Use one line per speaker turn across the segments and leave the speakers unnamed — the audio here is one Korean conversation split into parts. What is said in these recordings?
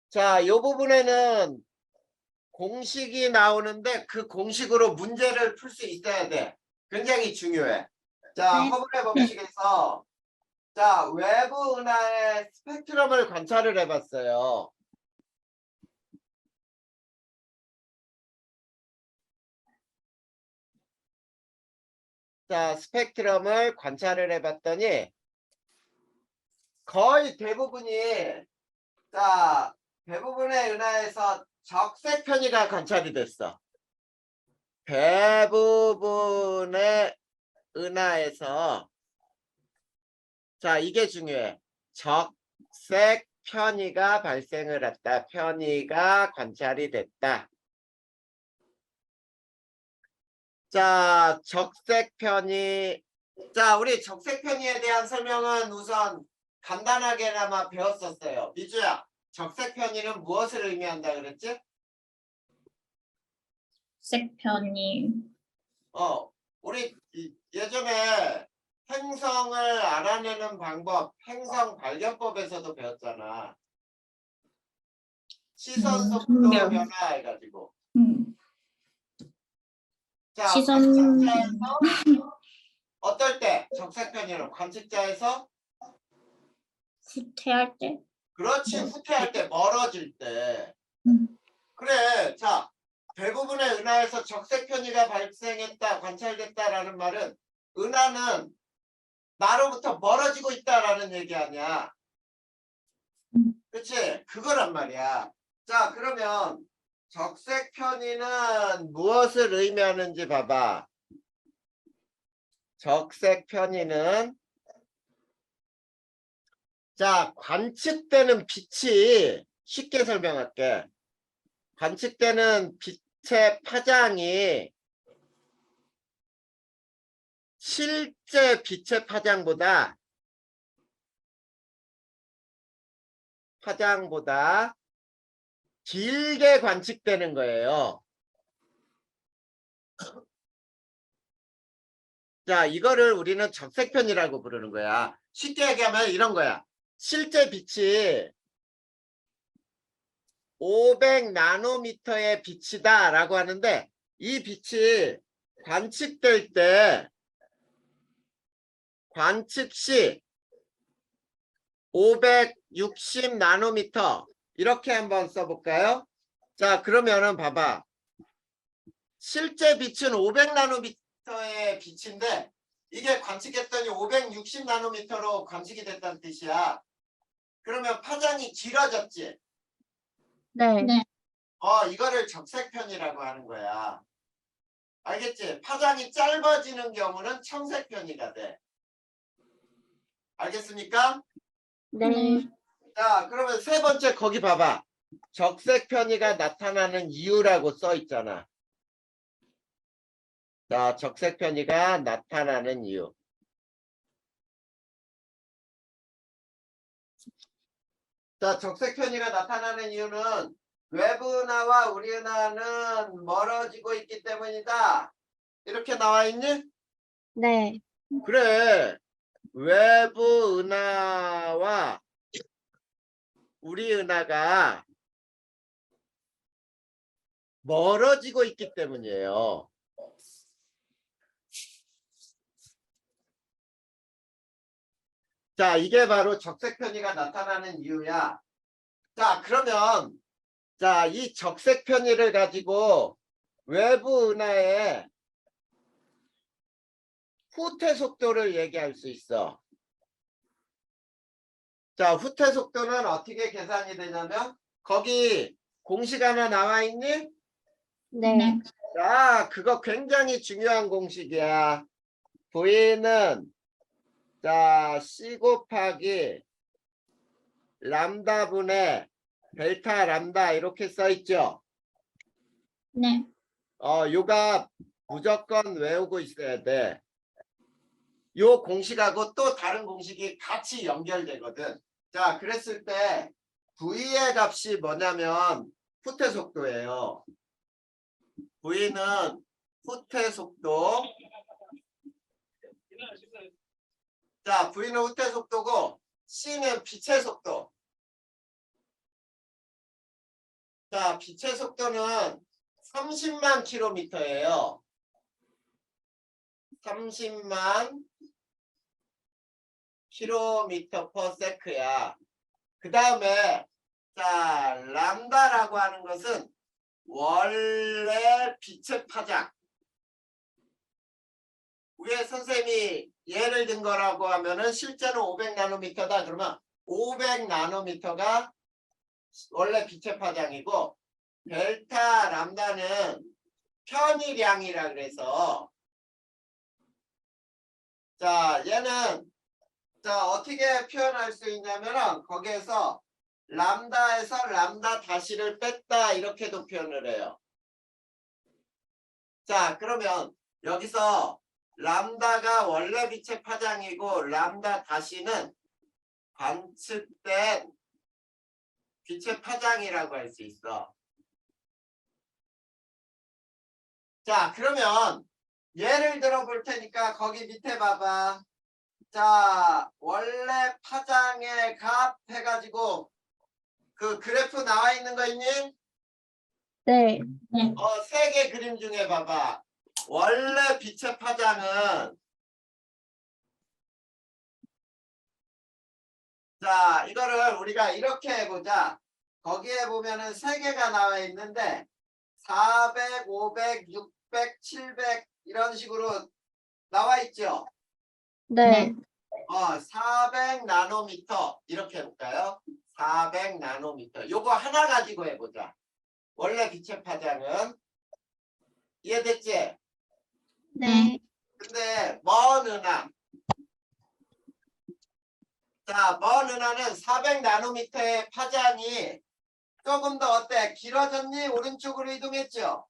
자, 이 부분에는 공식이 나오는데 그 공식으로 문제를 풀 수 있어야 돼. 굉장히 중요해. 자,
네.
허블의 법칙에서 자, 외부 은하의 스펙트럼을 관찰을 해봤어요. 자, 스펙트럼을 관찰을 해봤더니 거의 대부분이 자, 대부분의 은하에서 적색 편이가 관찰이 됐어. 대부분의 은하에서 자, 이게 중요해. 적색 편이가 발생을 했다. 편이가 관찰이 됐다. 자, 적색 편이. 자, 우리 적색 편이에 대한 설명은 우선 간단하게나마 배웠었어요. 미주야, 적색 편이는 무엇을 의미한다 그랬지?
색편이
우리 예전에 행성을 알아내는 방법, 행성 발견법에서도 배웠잖아. 시선 속도 변화해가지고. 자,
시선
관측자에서 어떨 때 적색 편이는 관측자에서
후퇴할 때?
그렇지, 후퇴할 때, 멀어질 때. 그래, 자, 대부분의 은하에서 적색 편이가 발생했다, 관찰됐다라는 말은 은하는 나로부터 멀어지고 있다라는 얘기 아니야. 그치? 그거란 말이야. 자, 그러면 적색 편이는 무엇을 의미하는지 봐봐. 적색 편이는 자, 관측되는 빛이 쉽게 설명할게. 관측되는 빛의 파장이 실제 빛의 파장보다 길게 관측되는 거예요. 자, 이거를 우리는 적색편이라고 부르는 거야. 쉽게 얘기하면 이런 거야. 실제 빛이 500 나노미터의 빛이다 라고 하는데 이 빛이 관측될 때 관측 시 560 나노미터 이렇게 한번 써볼까요? 자, 그러면은 봐봐. 실제 빛은 500 나노미터의 빛인데 이게 관측했더니 560 나노미터로 관측이 됐다는 뜻이야. 그러면 파장이 길어졌지?
네.
이거를 적색편이라고 하는 거야. 알겠지? 파장이 짧아지는 경우는 청색편이가 돼. 알겠습니까?
네.
자, 그러면 세 번째 거기 봐봐. 적색 편이가 나타나는 이유라고 써 있잖아. 자, 적색 편이가 나타나는 이유. 자, 적색 편이가 나타나는 이유는 외부 은하와 우리 은하는 멀어지고 있기 때문이다. 이렇게 나와 있니?
네.
그래. 외부 은하와 우리 은하가 멀어지고 있기 때문이에요. 자, 이게 바로 적색 편이가 나타나는 이유야. 자, 그러면 자, 이 적색 편이를 가지고 외부 은하의 후퇴 속도를 얘기할 수 있어. 자, 후퇴 속도는 어떻게 계산이 되냐면 거기 공식 하나 나와 있니?
네.
자, 그거 굉장히 중요한 공식이야. V는 자, C 곱하기 람다분의 델타 람다 이렇게 써 있죠.
네.
요가 무조건 외우고 있어야 돼. 요 공식하고 또 다른 공식이 같이 연결되거든. 자, 그랬을 때 V의 값이 뭐냐면 후퇴 속도예요. V는 후퇴 속도 자, V는 후퇴 속도고 C는 빛의 속도. 자, 빛의 속도는 30만 킬로미터예요. 30만 킬로미터 퍼 세크야. 그 다음에 자, 람다라고 하는 것은 원래 빛의 파장. 위에 선생님이 예를 든 거라고 하면은 실제는 500나노미터다. 그러면 500나노미터가 원래 빛의 파장이고 델타 람다는 편의량이라 그래서 자, 얘는 자, 어떻게 표현할 수 있냐면은 거기에서 람다에서 람다 다시를 뺐다 이렇게도 표현을 해요. 자, 그러면 여기서 람다가 원래 빛의 파장이고 람다 다시는 관측된 빛의 파장이라고 할 수 있어. 자, 그러면 예를 들어 볼 테니까 거기 밑에 봐봐. 자, 원래 파장의 값 해가지고 그 그래프 나와 있는 거 있니?
네.
세 개 그림 중에 봐봐. 원래 빛의 파장은 자, 이거를 우리가 이렇게 해보자. 거기에 보면은 세 개가 나와 있는데 400, 500, 600, 700 이런 식으로 나와 있죠.
네.
400 나노미터 이렇게 해볼까요? 400 나노미터. 요거 하나 가지고 해보자. 원래 빛의 파장은 이해됐지?
네.
근데 먼 은하 자, 먼 은하는 400 나노미터의 파장이 조금 더 어때? 길어졌니? 오른쪽으로 이동했죠?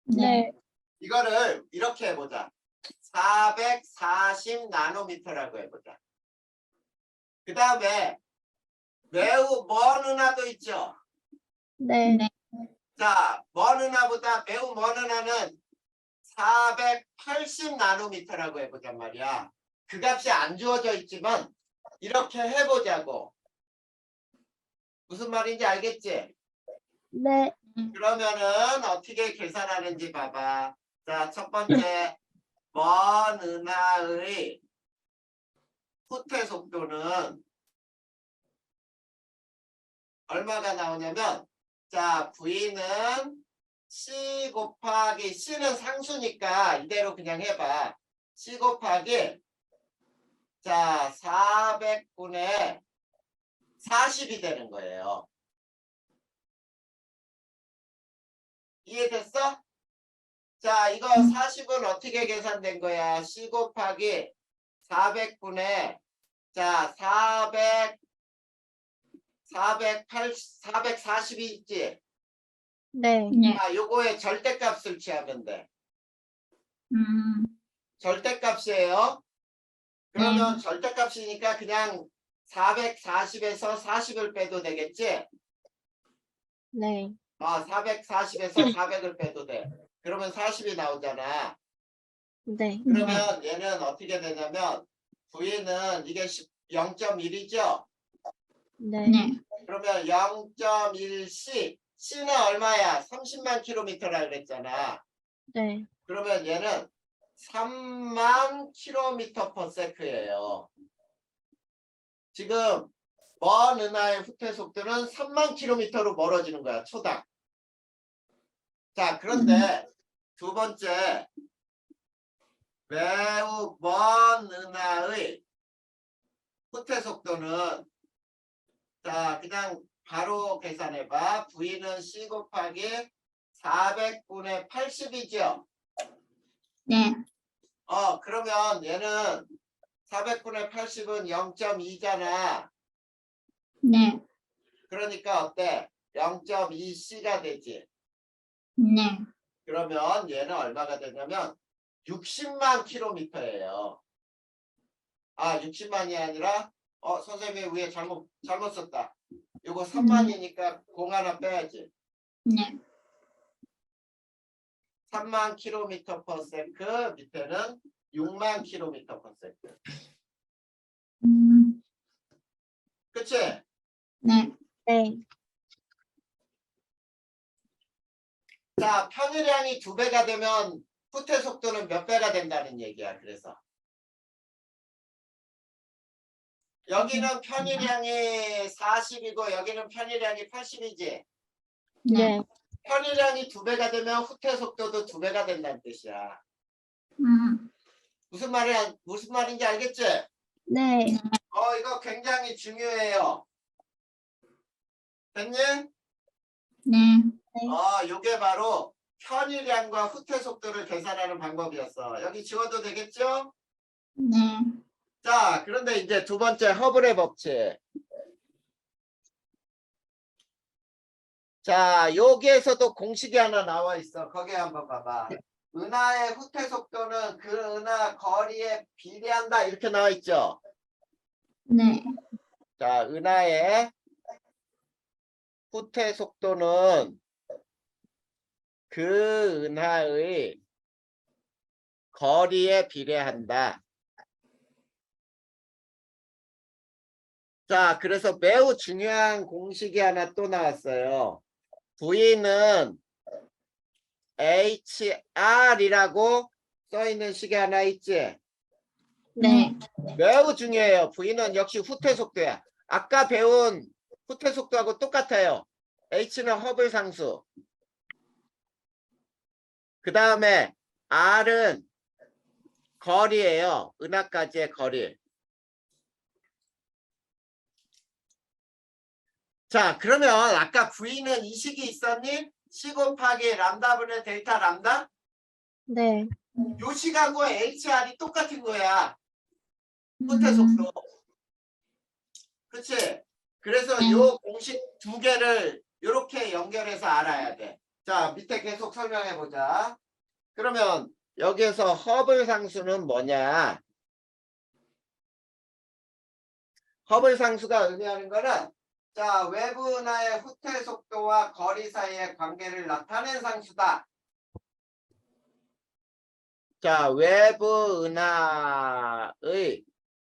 네.
이거를 이렇게 해보자. 440 나노미터라고 해보자. 그 다음에 매우 먼 은하도 있죠?
네.
자, 먼 은하보다 매우 먼 은하는 480 나노미터라고 해보잔 말이야. 그 값이 안 주어져 있지만 이렇게 해보자고. 무슨 말인지 알겠지?
네.
그러면은 어떻게 계산하는지 봐봐. 자, 첫 번째 먼 은하의 후퇴 속도는 얼마가 나오냐면 자, V는 C 곱하기 C는 상수니까 이대로 그냥 해봐. C 곱하기 자, 400분의 40이 되는 거예요. 이해됐어? 자, 이거 40은 어떻게 계산된 거야? C 곱하기 400분의 자, 440이 있지?
네.
자, 요거의 절대값을 취하면 돼. 절대값이에요. 그러면 절대값이니까 그냥 440에서 40을 빼도 되겠지?
네.
440에서 400을 빼도 돼. 그러면 40이 나오잖아.
네.
그러면 얘는 어떻게 되냐면 V는 이게 0.1이죠?
네.
그러면 0.1C C는 얼마야? 30만 킬로미터라 그랬잖아.
네.
그러면 얘는 3만 킬로미터 퍼 세크예요. 지금 먼 은하의 후퇴 속도는 3만 킬로미터로 멀어지는 거야. 초당. 자, 그런데 두 번째 매우 먼 은하의 후퇴 속도는 자, 그냥 바로 계산해봐. V는 C 곱하기 400분의 80이죠?
네.
그러면 얘는 400분의 80은 0.2잖아.
네.
그러니까 어때? 0.2C가 되지.
네.
그러면 얘는 얼마가 되냐면 60만 킬로미터예요. 60만이 아니라 선생님이 위에 잘못 썼다. 이거 3만이니까 공 하나 빼야지.
네.
3만 킬로미터 퍼 세크 밑에는 6만 킬로미터 퍼 세크.
음,
그치?
네.
네.
자, 편의량이 2배가 되면 후퇴 속도는 몇 배가 된다는 얘기야. 그래서 여기는 편의량이 40이고 여기는 편의량이 80이지.
네.
편의량이 2배가 되면 후퇴 속도도 2배가 된다는 뜻이야.
음,
무슨 말인지 알겠지?
네.
이거 굉장히 중요해요. 됐니?
네.
요게 바로 편의량과 후퇴 속도를 계산하는 방법이었어. 여기 지워도 되겠죠?
네.
자, 그런데 이제 두 번째 허블의 법칙. 자, 여기에서도 공식이 하나 나와 있어. 거기 한번 봐봐. 은하의 후퇴 속도는 그 은하 거리에 비례한다. 이렇게 나와 있죠?
네.
자, 은하의 후퇴 속도는 그 은하의 거리에 비례한다. 자, 그래서 매우 중요한 공식이 하나 또 나왔어요. V는 HR이라고 써있는 식이 하나 있지?
네.
매우 중요해요. V는 역시 후퇴 속도야. 아까 배운 후퇴 속도하고 똑같아요. H는 허블 상수. 그 다음에 R은 거리예요. 은하까지의 거리. 자, 그러면 아까 V는 이 식이 있었니? C 곱하기 람다 분의 델타 람다?
네.
요 식하고 HR이 똑같은 거야. 후퇴 속도. 그치? 그래서 요 공식 2개를 이렇게 연결해서 알아야 돼. 자, 밑에 계속 설명해 보자. 그러면 여기에서 허블 상수는 뭐냐? 허블 상수가 의미하는 거는 자, 외부 은하의 후퇴 속도와 거리 사이의 관계를 나타낸 상수다. 자, 외부 은하의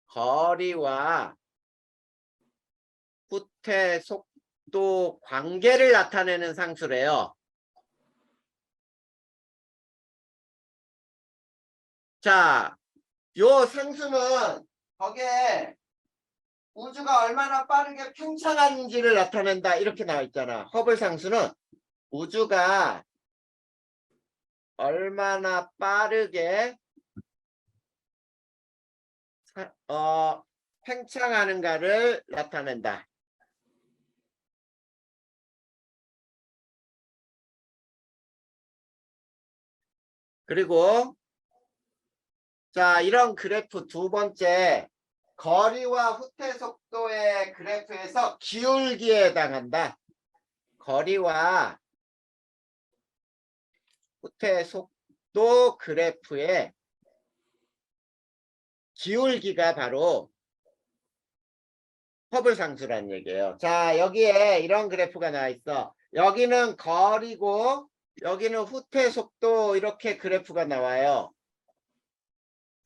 거리와 후퇴 속도 관계를 나타내는 상수래요. 자, 요 상수는 거기에 우주가 얼마나 빠르게 팽창하는지를 나타낸다. 이렇게 나와 있잖아. 허블 상수는 우주가 얼마나 빠르게 팽창하는가를 나타낸다. 그리고 자, 이런 그래프 두 번째 거리와 후퇴 속도의 그래프에서 기울기에 해당한다. 거리와 후퇴 속도 그래프의 기울기가 바로 허블 상수라는 얘기예요. 자, 여기에 이런 그래프가 나와 있어. 여기는 거리고 여기는 후퇴 속도 이렇게 그래프가 나와요.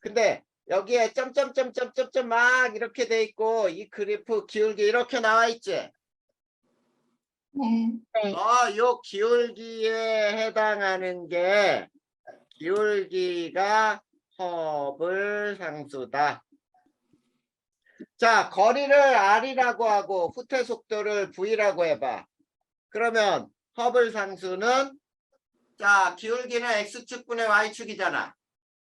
근데 여기에 점점점점점점 막 이렇게 돼 있고 이 그래프 기울기 이렇게 나와 있지?
네.
요 기울기에 해당하는 게 기울기가 허블 상수다. 자, 거리를 R이라고 하고 후퇴 속도를 V라고 해봐. 그러면 허블 상수는 자, 기울기는 X축분의 Y축이잖아.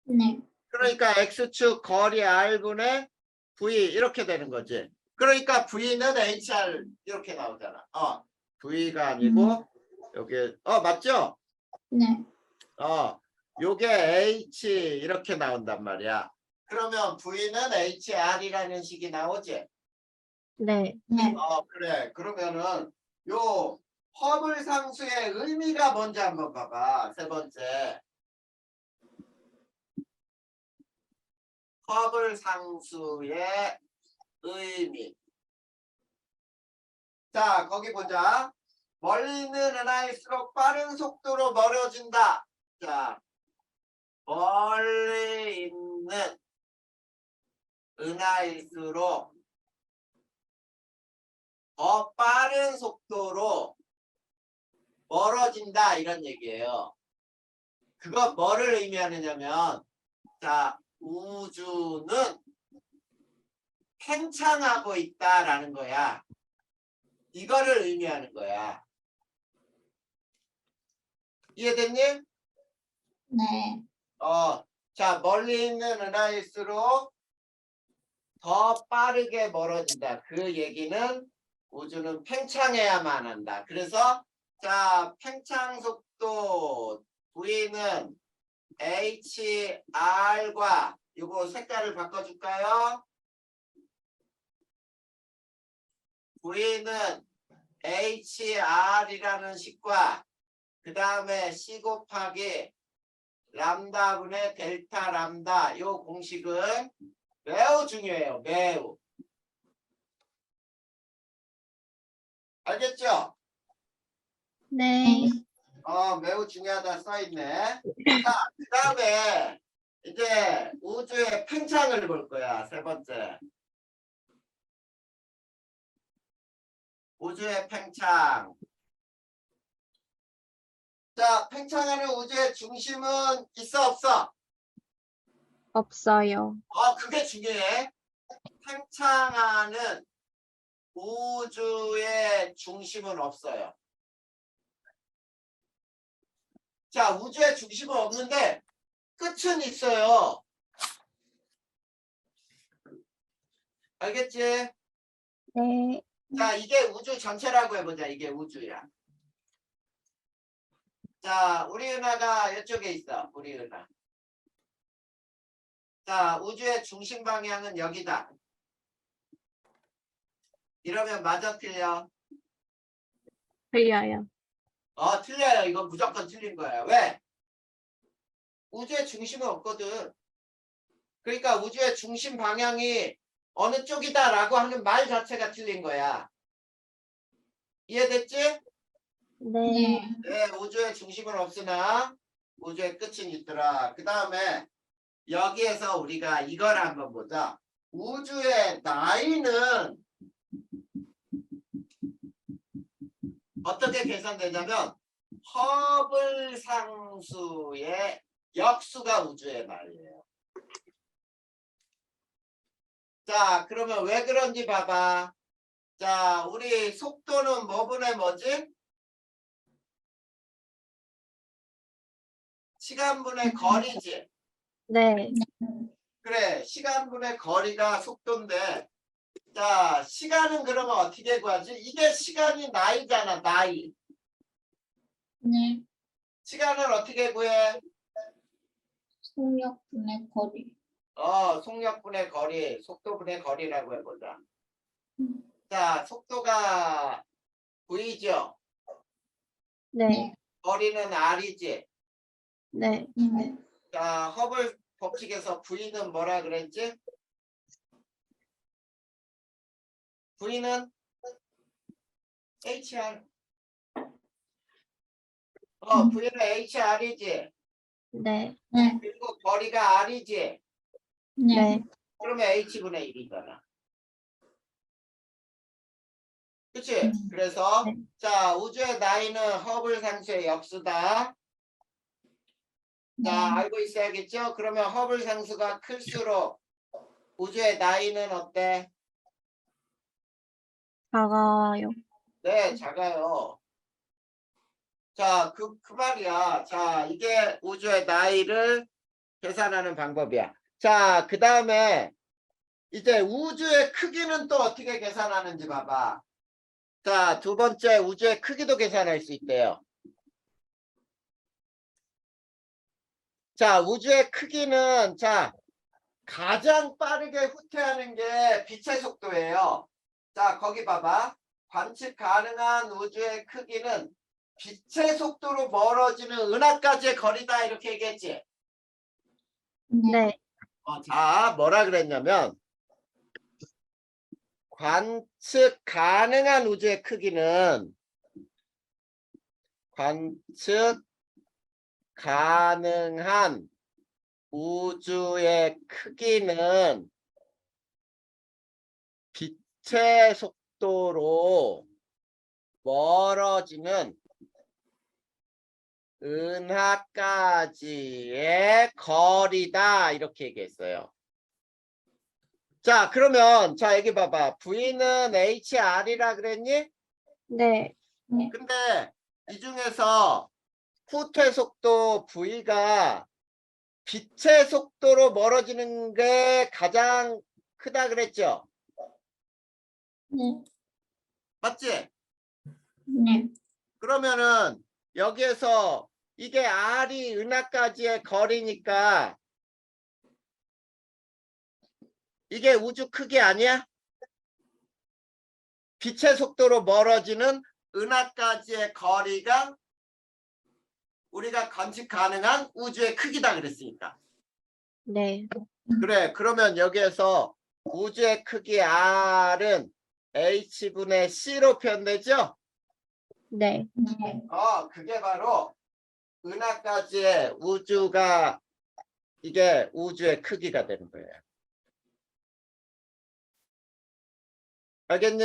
네.
그러니까 X축 거리 R분의 V 이렇게 되는 거지. 그러니까 V는 HR 이렇게 나오잖아. V가 아니고 여기 맞죠?
네.
요게 H 이렇게 나온단 말이야. 그러면 V는 HR이라는 식이 나오지?
네.
네.
그래. 그러면은 요 허블 상수의 의미가 뭔지 한번 봐봐. 세 번째. 허블 상수의 의미. 자, 거기 보자. 멀리 있는 은하일수록 빠른 속도로 멀어진다. 자, 멀리 있는 은하일수록 더 빠른 속도로 멀어진다 이런 얘기예요. 그거 뭐를 의미하느냐면 자 우주는 팽창하고 있다라는 거야. 이거를 의미하는 거야. 이해됐니?
네.
자 멀리 있는 은하일수록 더 빠르게 멀어진다. 그 얘기는 우주는 팽창해야만 한다. 그래서 자 팽창 속도 V는 HR과 이거 색깔을 바꿔줄까요? V는 HR이라는 식과 그 다음에 C 곱하기 람다분의 델타 람다 이 공식은 매우 중요해요. 매우. 알겠죠?
네.
매우 중요하다 써있네. 자, 그 다음에 이제 우주의 팽창을 볼 거야. 세 번째. 우주의 팽창. 자, 팽창하는 우주의 중심은 있어 없어?
없어요.
그게 중요해. 팽창하는 우주의 중심은 없어요. 자, 우주의 중심은 없는데 끝은 있어요. 알겠지?
네.
자, 이게 우주 전체라고 해보자. 이게 우주야. 자, 우리 은하가 이쪽에 있어. 우리 은하. 자, 우주의 중심 방향은 여기다. 이러면 맞아 틀려?
틀려요.
틀려요. 이건 무조건 틀린 거야. 왜? 우주의 중심은 없거든. 그러니까 우주의 중심 방향이 어느 쪽이다라고 하는 말 자체가 틀린 거야. 이해됐지?
네.
네, 우주의 중심은 없으나 우주의 끝은 있더라. 그 다음에 여기에서 우리가 이걸 한번 보자. 우주의 나이는 어떻게 계산되냐면 허블 상수의 역수가 우주의 나이예요. 자, 그러면 왜 그런지 봐봐. 자, 우리 속도는 뭐분의 뭐지? 시간분의 거리지.
네.
그래, 시간분의 거리가 속도인데 자, 시간은 그러면 어떻게 구하지? 이게 시간이 나이잖아, 나이.
네.
시간을 어떻게 구해?
속력분의 거리.
속력분의 거리, 속도분의 거리라고 해보자.
음.
자, 속도가 V죠?
네.
거리는 R이지?
네.
네.
자, 허블 법칙에서 V는 뭐라 그랬지? V는 HR. V는 HR이지?
네.
네.
그리고 거리가 R이지?
네.
그러면 H분의 1이잖아. 그치? 그래서
네.
자, 우주의 나이는 허블 상수의 역수다. 자, 알고 있어야겠죠? 그러면 허블 상수가 클수록 우주의 나이는 어때?
작아요.
네, 작아요. 자, 그 말이야. 자, 이게 우주의 나이를 계산하는 방법이야. 자, 그 다음에 이제 우주의 크기는 또 어떻게 계산하는지 봐봐. 자, 두 번째 우주의 크기도 계산할 수 있대요. 자, 우주의 크기는 자, 가장 빠르게 후퇴하는 게 빛의 속도예요. 자, 거기 봐봐. 관측 가능한 우주의 크기는 빛의 속도로 멀어지는 은하까지의 거리다 이렇게 얘기했지.
네.
자, 뭐라 그랬냐면 관측 가능한 우주의 크기는 관측 가능한 우주의 크기는 빛의 속도로 멀어지는 은하까지의 거리다 이렇게 얘기했어요. 자, 그러면 자 여기 봐봐. V는 HR이라 그랬니?
네.
근데 이 중에서 후퇴 속도 V가 빛의 속도로 멀어지는 게 가장 크다 그랬죠?
네.
맞지?
네.
그러면은 여기에서 이게 R이 은하까지의 거리니까 이게 우주 크기 아니야? 빛의 속도로 멀어지는 은하까지의 거리가 우리가 관측 가능한 우주의 크기다 그랬으니까.
네.
그래, 그러면 여기에서 우주의 크기 R은 H분의 C로 표현되죠?
네.
네.
그게 바로 은하까지의 우주가 이게 우주의 크기가 되는 거예요. 알겠니?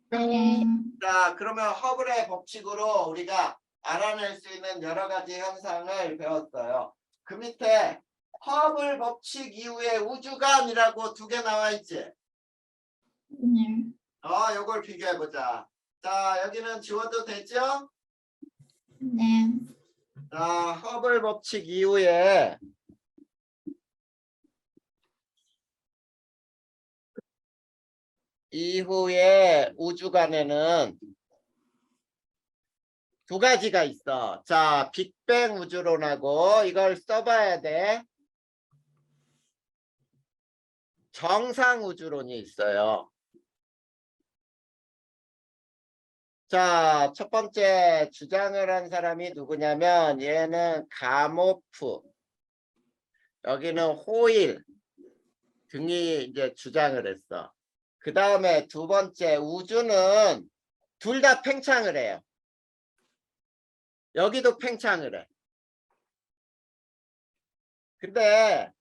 네.
자, 그러면 허블의 법칙으로 우리가 알아낼 수 있는 여러 가지 현상을 배웠어요. 그 밑에 허블 법칙 이후에 우주관이라고 2개 나와 있지?
네.
요걸 비교해 보자. 자, 여기는 지워도 되죠?
네.
자, 허블 법칙 이후에 우주관에는 2가지가 있어. 자, 빅뱅 우주론하고 이걸 써봐야 돼. 정상 우주론이 있어요. 자, 첫 번째 주장을 한 사람이 누구냐면 얘는 가모프, 여기는 호일 등이 이제 주장을 했어. 그 다음에 2번째 우주는 둘 다 팽창을 해요. 여기도 팽창을 해. 근데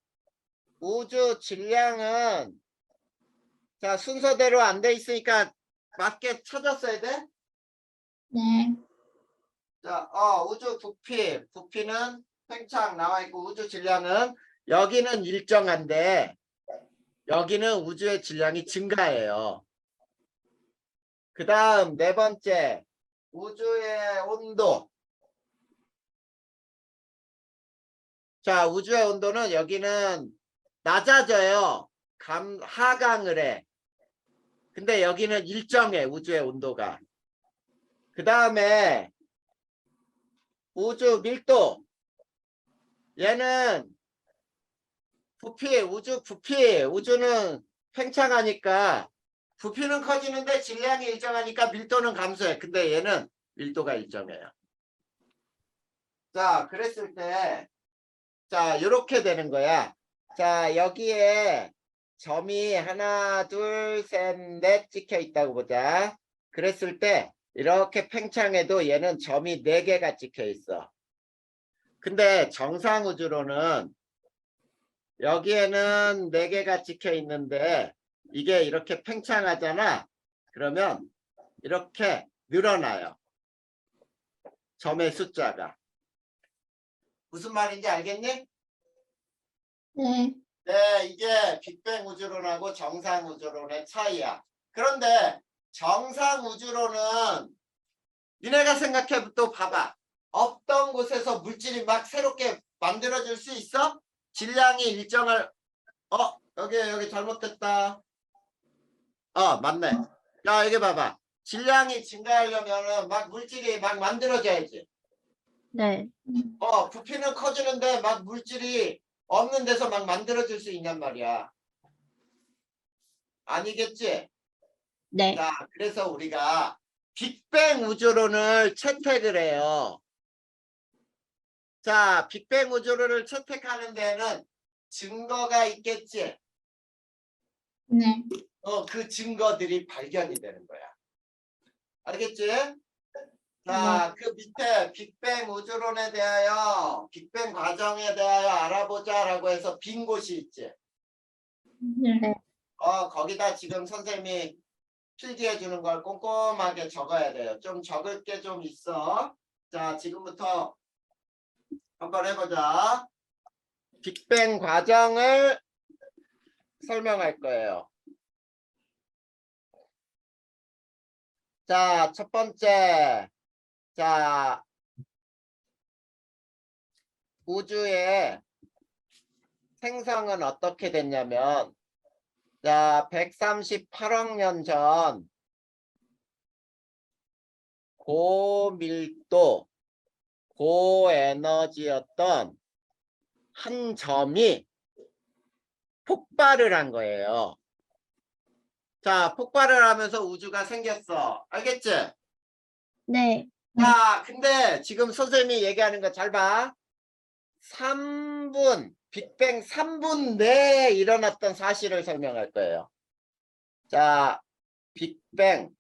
우주 질량은 자 순서대로 안 돼 있으니까 맞게 찾았어야 돼.
네.
자, 우주 부피는 팽창 나와 있고 우주 질량은 여기는 일정한데 여기는 우주의 질량이 증가해요. 그 다음 4번째 우주의 온도. 자, 우주의 온도는 여기는 낮아져요. 하강을 해. 근데 여기는 일정해, 우주의 온도가. 그 다음에 우주 밀도. 얘는 우주는 팽창하니까 부피는 커지는데 질량이 일정하니까 밀도는 감소해. 근데 얘는 밀도가 일정해요. 자, 그랬을 때 자, 이렇게 되는 거야. 자, 여기에 점이 하나, 둘, 셋, 넷 찍혀 있다고 보자. 그랬을 때 이렇게 팽창해도 얘는 점이 4개가 찍혀 있어. 근데 정상 우주로는 여기에는 4개가 찍혀 있는데 이게 이렇게 팽창하잖아. 그러면 이렇게 늘어나요. 점의 숫자가. 무슨 말인지 알겠니?
네.
네, 이게 빅뱅 우주론하고 정상 우주론의 차이야. 그런데 정상 우주론은 니네가 생각해 또 봐봐. 없던 곳에서 물질이 막 새롭게 만들어질 수 있어? 질량이 일정을 여기 잘못됐다. 맞네. 야, 여기 봐봐. 질량이 증가하려면은 막 물질이 막 만들어져야지.
네.
부피는 커지는데 막 물질이 없는 데서 막 만들어질 수 있냔 말이야. 아니겠지?
네.
자, 그래서 우리가 빅뱅 우주론을 채택을 해요. 자, 빅뱅 우주론을 채택하는 데는 증거가 있겠지?
네.
그 증거들이 발견이 되는 거야. 알겠지? 자, 그 밑에 빅뱅 우주론에 대하여, 빅뱅 과정에 대하여 알아보자라고 해서 빈 곳이 있지?
네.
거기다 지금 선생님이 필기해 주는 걸 꼼꼼하게 적어야 돼요. 좀 적을 게 좀 있어. 자, 지금부터 한번 해보자. 빅뱅 과정을 설명할 거예요. 자, 첫 번째. 자, 우주의 생성은 어떻게 됐냐면, 자, 138억 년 전 고밀도, 고에너지였던 한 점이 폭발을 한 거예요. 자, 폭발을 하면서 우주가 생겼어. 알겠지?
네.
자, 근데 지금 선생님이 얘기하는 거 잘 봐. 3분, 빅뱅 3분 내에 일어났던 사실을 설명할 거예요. 자, 빅뱅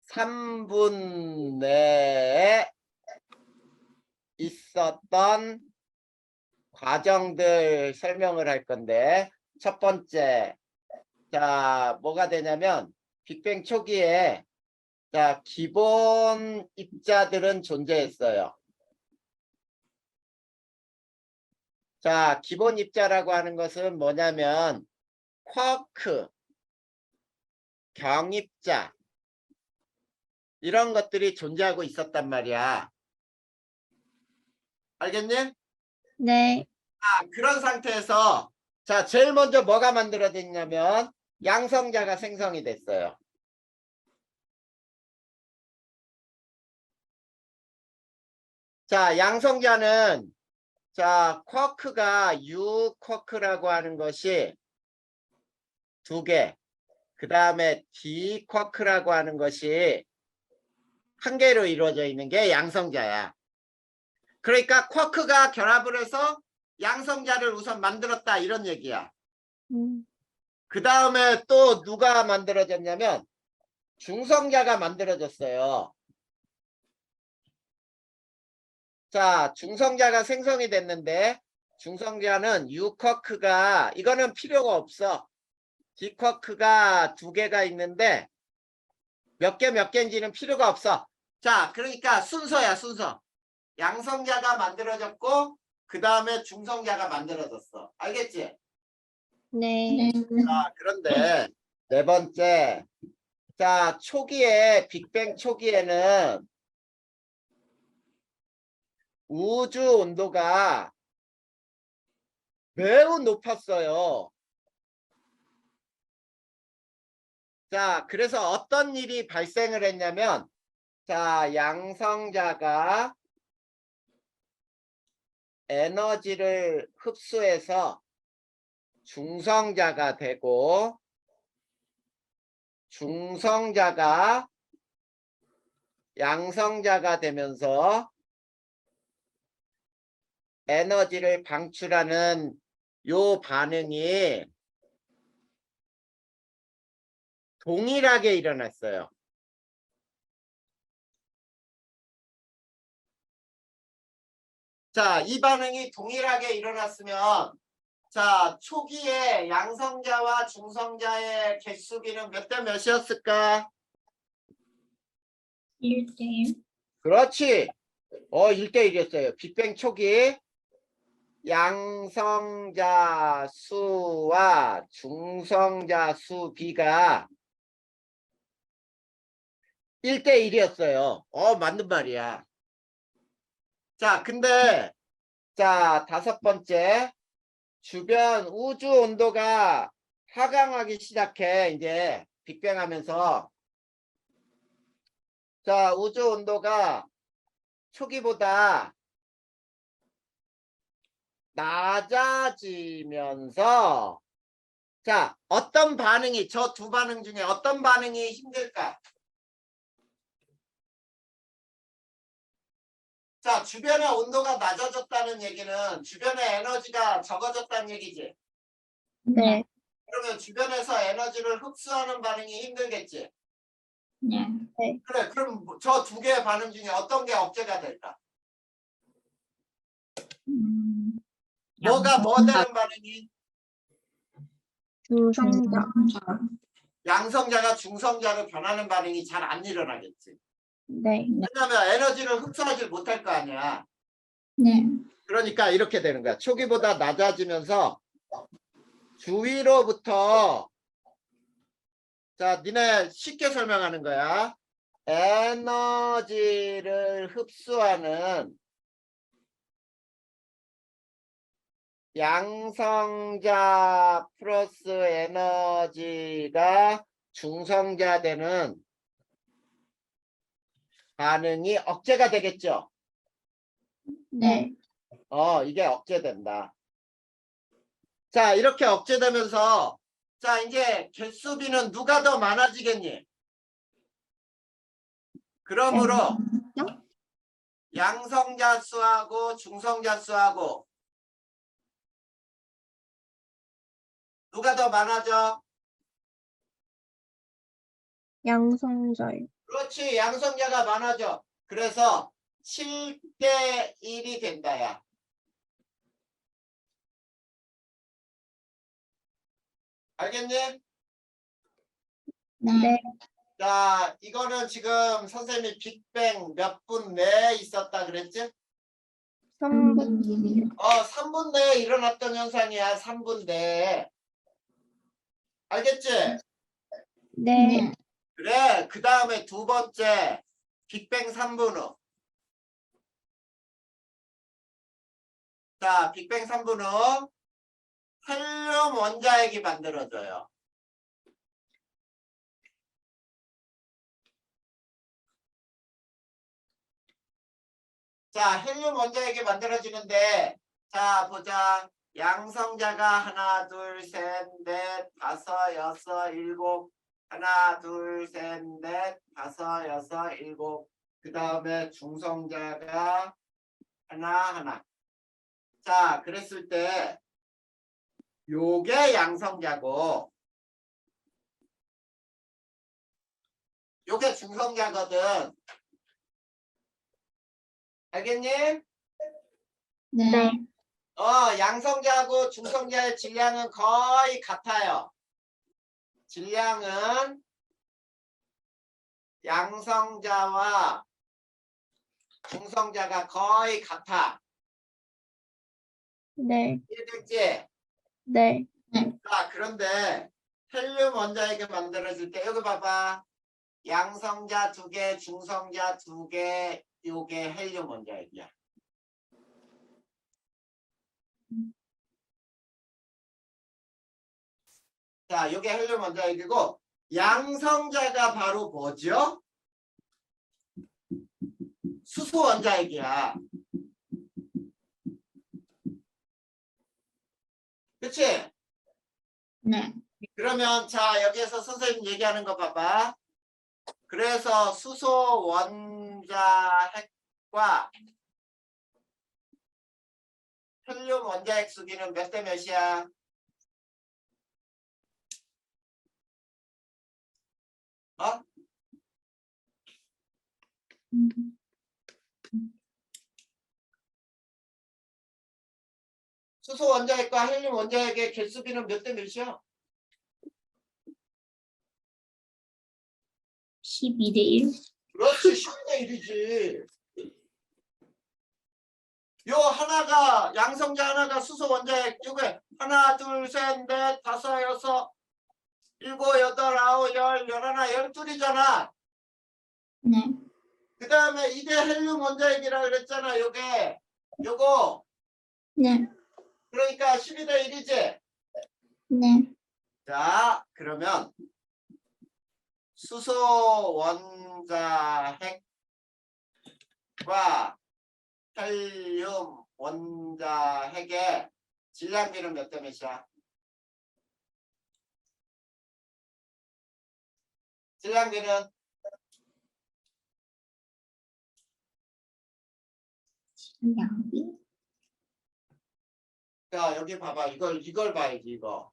3분 내에 있었던 과정들 설명을 할 건데, 첫 번째, 자, 뭐가 되냐면, 빅뱅 초기에, 자, 기본 입자들은 존재했어요. 자, 기본 입자라고 하는 것은 뭐냐면, 쿼크, 경입자, 이런 것들이 존재하고 있었단 말이야. 알겠니?
네.
그런 상태에서, 자, 제일 먼저 뭐가 만들어졌냐면, 양성자가 생성이 됐어요. 자, 양성자는, 자, 쿼크가 U 쿼크라고 하는 것이 2개, 그 다음에 D 쿼크라고 하는 것이 1개로 이루어져 있는 게 양성자야. 그러니까 쿼크가 결합을 해서 양성자를 우선 만들었다, 이런 얘기야. 그 다음에 또 누가 만들어졌냐면 중성자가 만들어졌어요. 자, 중성자가 생성이 됐는데, 중성자는 U쿼크가, 이거는 필요가 없어. D쿼크가 2개가 있는데 몇 개인지는 필요가 없어. 자, 그러니까 순서야, 순서. 양성자가 만들어졌고 그 다음에 중성자가 만들어졌어. 알겠지?
네.
자, 그런데 네 번째, 자, 초기에, 빅뱅 초기에는 우주 온도가 매우 높았어요. 자, 그래서 어떤 일이 발생을 했냐면, 자, 양성자가 에너지를 흡수해서 중성자가 되고, 중성자가 양성자가 되면서 에너지를 방출하는 요 반응이 동일하게 일어났어요. 자, 이 반응이 동일하게 일어났으면, 자, 초기에 양성자와 중성자의 개수비는 몇 대 몇이었을까?
1대1.
그렇지. 1대1이었어요. 빅뱅 초기 양성자 수와 중성자 수 비가 1대1이었어요. 맞는 말이야. 자, 근데, 자, 5번째. 주변 우주 온도가 하강하기 시작해. 이제 빅뱅 하면서. 자, 우주 온도가 초기보다 낮아지면서, 자, 어떤 반응이, 저 두 반응 중에 어떤 반응이 힘들까? 자, 주변의 온도가 낮아졌다는 얘기는 주변의 에너지가 적어졌다는 얘기지.
네.
그러면 주변에서 에너지를 흡수하는 반응이 힘들겠지.
네.
그래, 그럼 저 2개의 반응 중에 어떤 게 억제가 될까? 뭐가 뭐 되는 반응이?
중성자.
양성자가 중성자로 변하는 반응이 잘 안 일어나겠지.
네.
왜냐면 에너지를 흡수하지 못할 거 아니야.
네.
그러니까 이렇게 되는 거야. 초기보다 낮아지면서 주위로부터, 자, 니네 쉽게 설명하는 거야. 에너지를 흡수하는 양성자 플러스 에너지가 중성자 되는 반응이 억제가 되겠죠.
네.
이게 억제된다. 자, 이렇게 억제되면서, 자, 이제 개수비는 누가 더 많아지겠니? 그러므로 양성자 수하고 중성자 수하고 누가 더 많아져?
양성자요.
그렇지, 양성자가 많아져. 그래서 7대 1이 된다, 야. 알겠니?
네.
자, 이거는 지금 선생님이 빅뱅 몇 분 내에 있었다 그랬지?
3분.
3분 내에 일어났던 현상이야, 3분 내에. 알겠지?
네.
그래, 그 다음에 두 번째, 빅뱅 3분 후. 자, 빅뱅 3분 후, 헬륨 원자핵이 만들어져요. 자, 헬륨 원자핵이 만들어지는데, 자, 보자. 양성자가 하나, 둘, 셋, 넷, 다섯, 여섯, 일곱. 하나, 둘, 셋, 넷, 다섯, 여섯, 일곱. 그 다음에 중성자가 하나. 자, 그랬을 때, 요게 양성자고, 요게 중성자거든. 알겠니?
네.
양성자하고 중성자의 질량은 거의 같아요. 질량은 양성자와 중성자가 거의 같아.
네.
이해됐지?
네.
자, 그런데 헬륨 원자핵이 만들어질 때 여기 봐봐. 양성자 2개, 중성자 2개, 요게 헬륨 원자핵이야. 자, 요게 헬륨 원자핵이고 양성자가 바로 뭐죠? 수소 원자핵이야. 그치?
네.
그러면 자, 여기에서 선생님 얘기하는 거 봐봐. 그래서 수소 원자핵과 헬륨 원자핵 수기는 몇 대 몇이야? 어? 수소 원자핵과 헬륨 원자핵의 개수비는 몇 대 몇이야?
12대 1.
그렇지, 10대 1이지. 요 하나가 양성자 하나가 수소 원자핵 요게 하나, 둘, 셋, 넷, 다섯, 여섯, 일곱, 여덟, 아홉, 열, 열하나, 열둘이잖아.
네.
그 다음에 이게 헬륨 원자핵이라 그랬잖아. 요거.
네.
그러니까 12대 1이지.
네.
자, 그러면 수소 원자핵과 헬륨 원자핵의 질량비는 몇 대 몇이야? 질량비는
양비.
자, 여기 봐봐. 이걸 봐야지, 이거.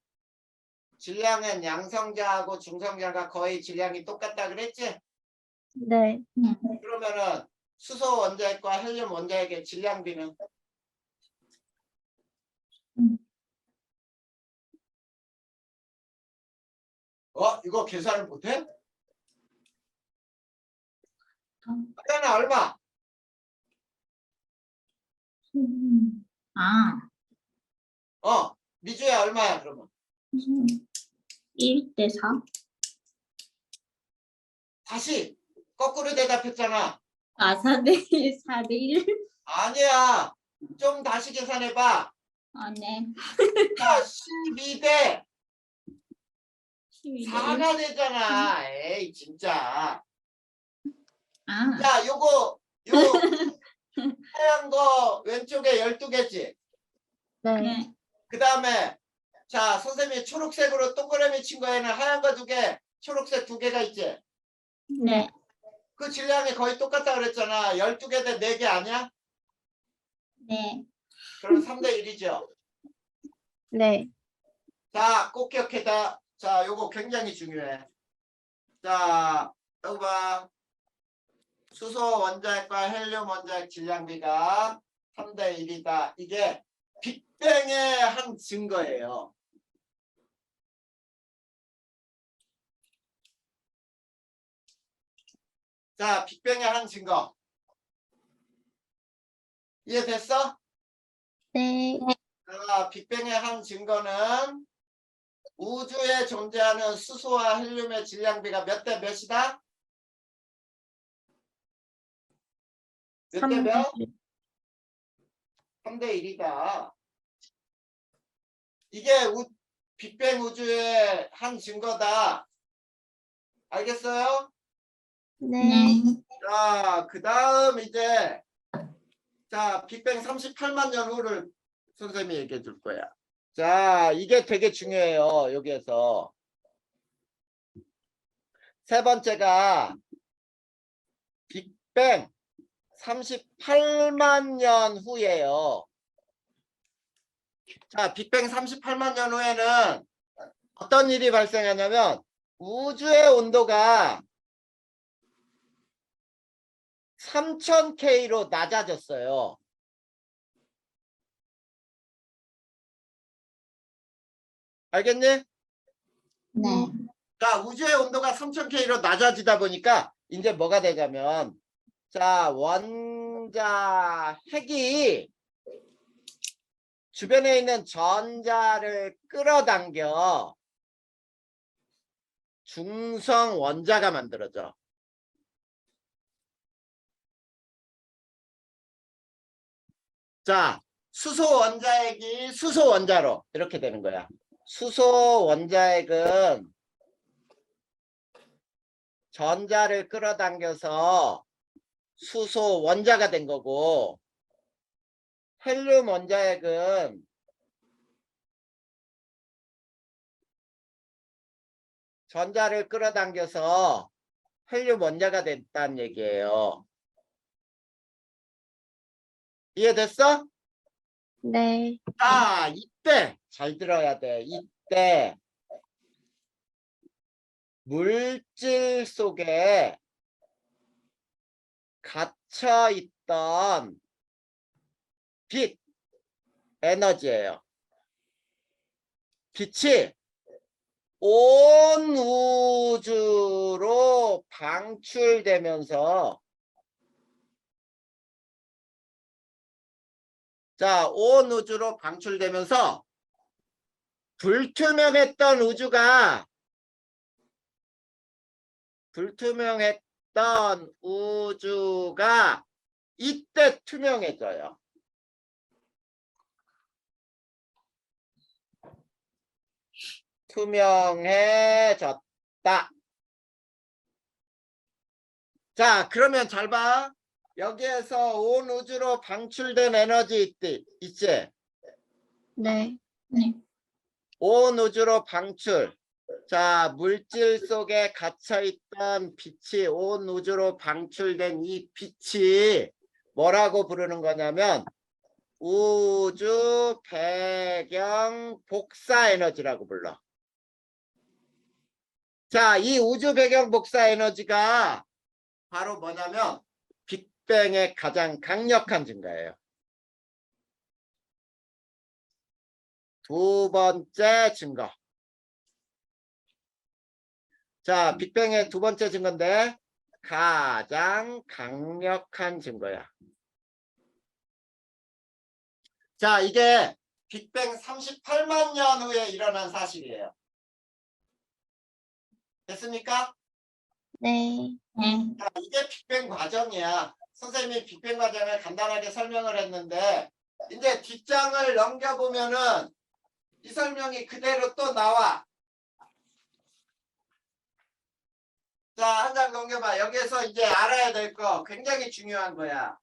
질량은 양성자하고 중성자가 거의 질량이 똑같다 그랬지?
네.
네.
그러면은 수소 원자핵과 헬륨 원자핵의 질량비는 이거 계산을 못해? 하나 얼마?
아,
미주야 얼마야 그러면?
1대 4?
다시 거꾸로 대답했잖아.
아, 4대 1, 4대 1?
아니야. 좀 다시 계산해봐.
아, 네.
자, 12대
12대 1.
4가 되잖아. 에이 진짜.
아,
자, 요거 요 하얀 거 왼쪽에 12개지.
네.
네.
그 다음에 자 선생님이 초록색으로 동그라미 친 거에는 하얀 거 2개, 초록색 2개가 있지.
네.
그 질량이 거의 똑같다 그랬잖아. 12개 대 4개 아니야?
네.
그럼 3대 1이죠.
네.
자, 꼭 기억해다. 자, 요거 굉장히 중요해. 자, 여기 봐. 수소 원자핵과 헬륨 원자핵 질량비가 3대 1이다. 이게 빅뱅의 한 증거예요. 자, 빅뱅의 한 증거. 이해됐어?
네.
자, 빅뱅의 한 증거는 우주에 존재하는 수소와 헬륨의 질량비가 몇 대 몇이다? 몇 대 몇? 3대 1이다. 이게 빅뱅 우주의 한 증거다. 알겠어요?
네.
자, 그 다음 이제 자, 빅뱅 38만 년 후를 선생님이 얘기해 줄 거야. 자, 이게 되게 중요해요. 여기에서. 세 번째가 빅뱅 38만 년 후예요. 자, 빅뱅 38만 년 후에는 어떤 일이 발생하냐면 우주의 온도가 3000K로 낮아졌어요. 알겠니?
네.
자, 우주의 온도가 3000K로 낮아지다 보니까 이제 뭐가 되냐면 자, 원자 핵이 주변에 있는 전자를 끌어당겨 중성 원자가 만들어져. 자, 수소 원자핵이 수소 원자로 이렇게 되는 거야. 수소 원자핵은 전자를 끌어당겨서 수소 원자가 된 거고, 헬륨 원자핵은 전자를 끌어당겨서 헬륨 원자가 됐다는 얘기예요. 이해됐어?
네.
자, 이때 잘 들어야 돼. 이때 물질 속에 갇혀 있던 빛 에너지예요. 빛이 온 우주로 방출되면서 자, 온 우주로 방출되면서 불투명했던 우주가 이때 투명해져요. 투명해졌다. 자, 그러면 잘 봐. 여기에서 온 우주로 방출된 에너지 있지?
네.
네.
온 우주로 방출. 자, 물질 속에 갇혀있던 빛이 온 우주로 방출된 이 빛이 뭐라고 부르는 거냐면 우주 배경 복사 에너지라고 불러. 자, 이 우주 배경 복사 에너지가 바로 뭐냐면 빅뱅의 가장 강력한 증가예요. 두 번째 증거. 자, 빅뱅의 두 번째 증거인데 가장 강력한 증거야. 자, 이게 빅뱅 38만 년 후에 일어난 사실이에요. 됐습니까?
네.
네.
자, 이게 빅뱅 과정이야. 선생님이 빅뱅 과정을 간단하게 설명을 했는데 이제 뒷장을 넘겨보면은 이 설명이 그대로 또 나와. 자, 한 장 넘겨봐. 여기에서 이제 알아야 될 거 굉장히 중요한 거야.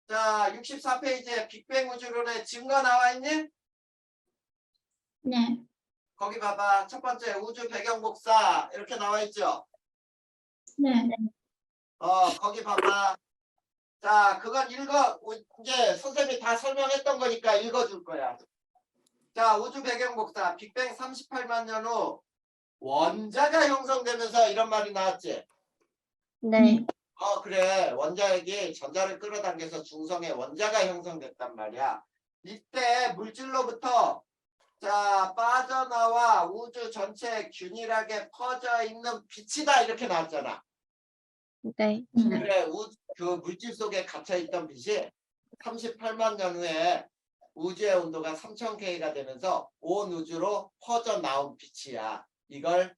자, 64페이지에 빅뱅 우주론의 증거 나와 있니?
네.
거기 봐봐. 첫 번째 우주 배경 복사 이렇게 나와 있죠?
네.
거기 봐봐. 자, 그건 읽어. 이제 선생님이 다 설명했던 거니까 읽어줄 거야. 자, 우주 배경 복사. 빅뱅 38만 년 후 원자가 형성되면서 이런 말이 나왔지?
네.
그래. 원자핵이 전자를 끌어당겨서 중성의 원자가 형성됐단 말이야. 이때 물질로부터 자, 빠져나와 우주 전체에 균일하게 퍼져 있는 빛이다 이렇게 나왔잖아.
네.
그래, 그 물질 속에 갇혀있던 빛이 38만 년 후에 우주의 온도가 3000K가 되면서 온 우주로 퍼져나온 빛이야. 이걸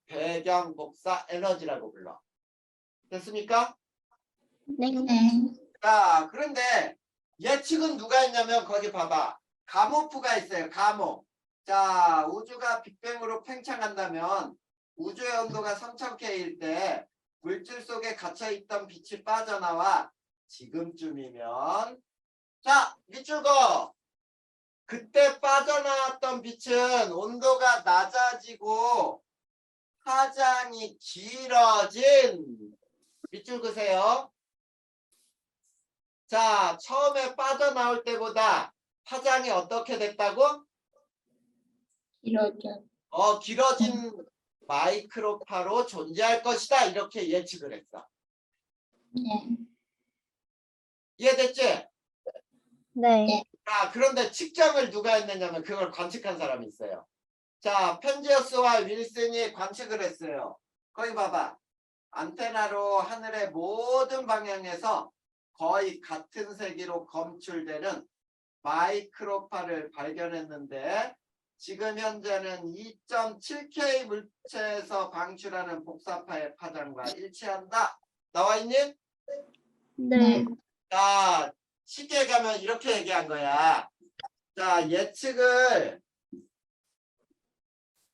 배경 복사 에너지라고 불러. 됐습니까?
네.
네.
자, 그런데 예측은 누가 했냐면 거기 봐봐. 가모프가 있어요. 가모. 자, 우주가 빅뱅으로 팽창한다면 우주의 온도가 3000K일 때 물질 속에 갇혀있던 빛이 빠져나와 지금쯤이면 자, 밑줄 그어. 그때 빠져나왔던 빛은 온도가 낮아지고 파장이 길어진 밑줄 그세요. 자, 처음에 빠져나올 때보다 파장이 어떻게 됐다고?
길어져.
길어진 마이크로파로 존재할 것이다. 이렇게 예측을 했어.
네.
이해됐지?
네.
자, 그런데 측정을 누가 했느냐면 그걸 관측한 사람이 있어요. 자, 펜지어스와 윌슨이 관측을 했어요. 거기 봐봐. 안테나로 하늘의 모든 방향에서 거의 같은 세기로 검출되는 마이크로파를 발견했는데 지금 현재는 2.7K 물체에서 방출하는 복사파의 파장과 일치한다. 나와 있니?
네.
자, 쉽게 얘기하면 이렇게 얘기한 거야. 자, 예측을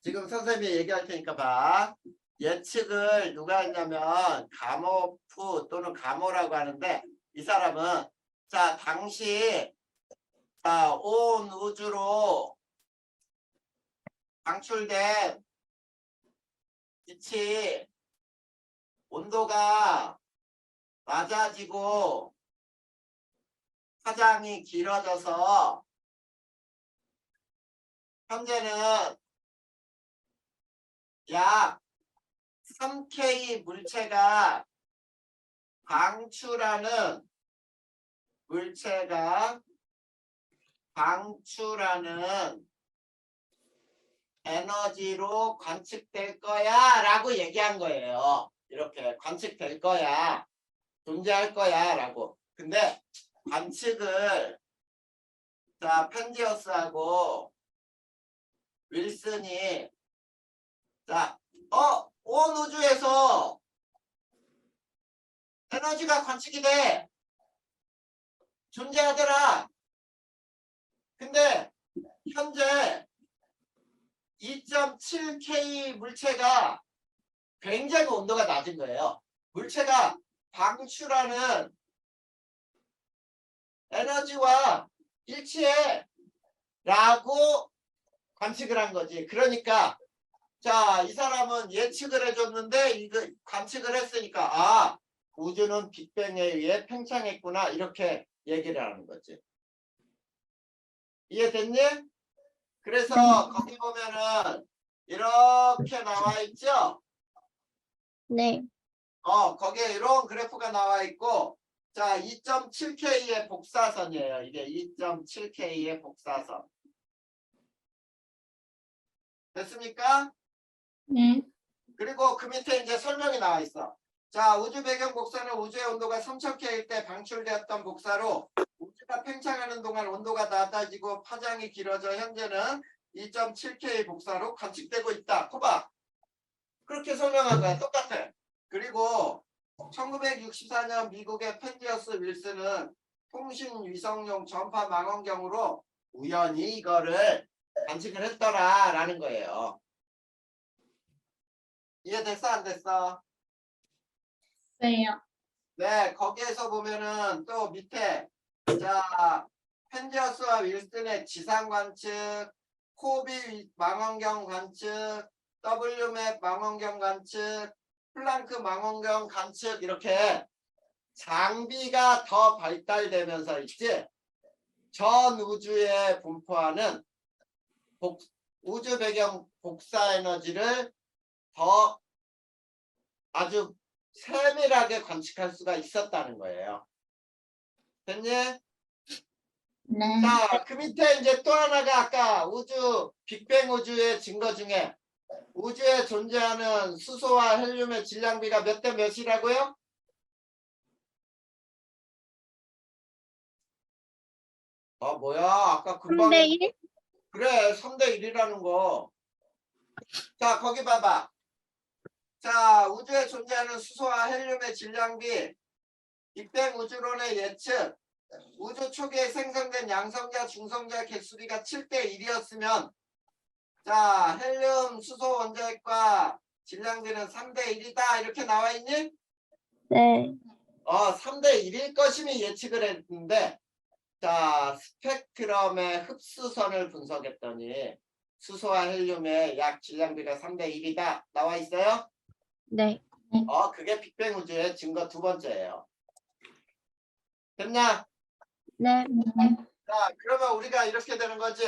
지금 선생님이 얘기할 테니까 봐. 예측을 누가 했냐면 가모프 또는 가모라고 하는데 이 사람은 자, 당시 자, 온 우주로 방출된 빛이 온도가 낮아지고 파장이 길어져서 현재는 약 3K 물체가 방출하는 에너지로 관측될 거야 라고 얘기한 거예요. 이렇게 관측될 거야. 존재할 거야 라고. 근데 관측을 자, 펜지어스하고 윌슨이 자, 온 우주에서 에너지가 관측이 돼. 존재하더라. 근데 현재 2.7K 물체가 굉장히 온도가 낮은 거예요. 물체가 방출하는 에너지와 일치해 라고 관측을 한 거지. 그러니까 자, 이 사람은 예측을 해줬는데 이거 관측을 했으니까 우주는 빅뱅에 의해 팽창했구나 이렇게 얘기를 하는 거지. 이해됐니? 그래서 거기 보면은 이렇게 나와 있죠?
네.
거기에 이런 그래프가 나와 있고 자, 2.7K의 복사선이에요. 이게 2.7K의 복사선. 됐습니까?
네.
그리고 그 밑에 이제 설명이 나와 있어. 자, 우주 배경 복사는 우주의 온도가 3000K일 때 방출되었던 복사로 우주가 팽창하는 동안 온도가 낮아지고 파장이 길어져 현재는 2.7K 복사로 관측되고 있다. 거봐. 그렇게 설명한 거야. 똑같아. 그리고 1964년 미국의 펜지어스 윌슨은 통신 위성용 전파 망원경으로 우연히 이거를 관측을 했더라라는 거예요. 이해됐어 안 됐어?
왜요?
네, 거기에서 보면은 또 밑에 자 펜지어스와 윌슨의 지상 관측, 코비 망원경 관측, WMAP 망원경 관측, 플랑크 망원경 관측 이렇게 장비가 더 발달되면서 있지. 전 우주에 분포하는 우주 배경 복사 에너지를 더 아주 세밀하게 관측할 수가 있었다는 거예요. 됐니?
네.
자, 그 밑에 이제 또 하나가 아까 우주, 빅뱅 우주의 증거 중에 우주에 존재하는 수소와 헬륨의 질량비가 몇 대 몇이라고요? 뭐야? 아까 금방
3대 1?
그래, 3대 1이라는 거. 자, 거기 봐봐. 자, 우주에 존재하는 수소와 헬륨의 질량비, 빅뱅 우주론의 예측, 우주 초기에 생성된 양성자, 중성자 개수비가 7대 1이었으면 자, 헬륨, 수소 원자핵과 질량비는 3대 1이다. 이렇게 나와 있니?
네.
3대 1일 것임이 예측을 했는데 자, 스펙트럼의 흡수선을 분석했더니 수소와 헬륨의 약 질량비가 3대 1이다. 나와 있어요?
네.
그게 빅뱅 우주의 증거 두 번째예요. 됐냐?
네.
자, 그러면 우리가 이렇게 되는 거지.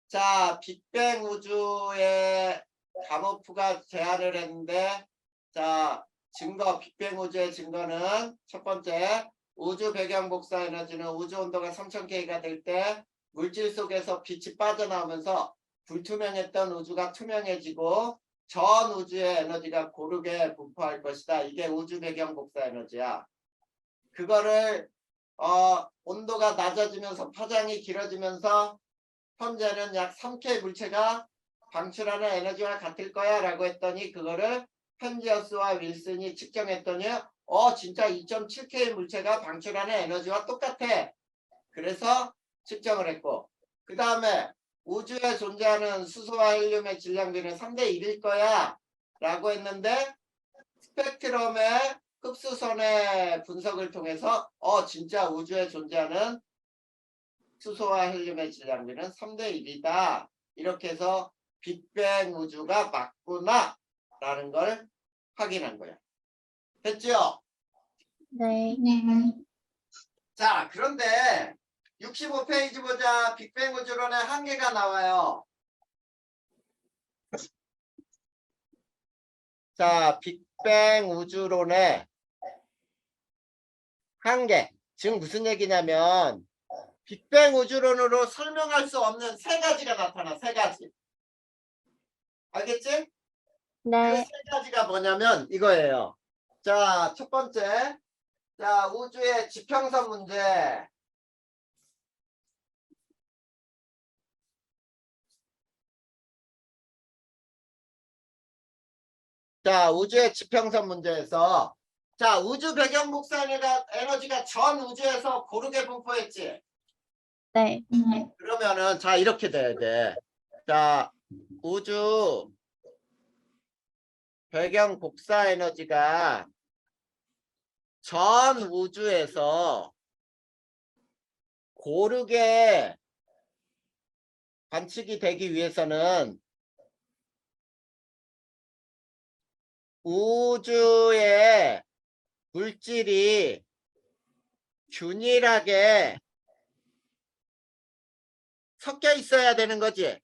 자, 빅뱅 우주의 가모프가 제안을 했는데 자, 증거, 빅뱅 우주의 증거는 첫 번째, 우주 배경 복사 에너지는 우주 온도가 3000K가 될 때 물질 속에서 빛이 빠져나오면서 불투명했던 우주가 투명해지고 전 우주의 에너지가 고르게 분포할 것이다. 이게 우주 배경 복사 에너지야. 그거를 온도가 낮아지면서 파장이 길어지면서 현재는 약 3K 물체가 방출하는 에너지와 같을 거야 라고 했더니 그거를 펜지어스와 윌슨이 측정했더니 진짜 2.7K 물체가 방출하는 에너지와 똑같아. 그래서 측정을 했고 그 다음에 우주에 존재하는 수소와 헬륨의 질량비는 3대 1일 거야 라고 했는데 스펙트럼의 흡수선의 분석을 통해서 진짜 우주에 존재하는 수소와 헬륨의 질량비는 3대 1이다. 이렇게 해서 빅뱅 우주가 맞구나 라는 걸 확인한 거야. 됐죠?
네.
네.
자, 그런데 65페이지 보자. 빅뱅 우주론의 한계가 나와요. 자, 빅뱅 우주론의 한계. 지금 무슨 얘기냐면 빅뱅 우주론으로 설명할 수 없는 세 가지가 나타나. 세 가지. 알겠지? 그
네.
세 가지가 뭐냐면 이거예요. 자, 첫 번째. 자, 우주의 지평선 문제. 자, 우주의 지평선 문제에서 자, 우주 배경 복사 에너지가 전 우주에서 고르게 분포했지.
네.
그러면은 자, 이렇게 돼야 돼. 자, 우주 배경 복사 에너지가 전 우주에서 고르게 관측이 되기 위해서는 우주의 물질이 균일하게 섞여 있어야 되는 거지.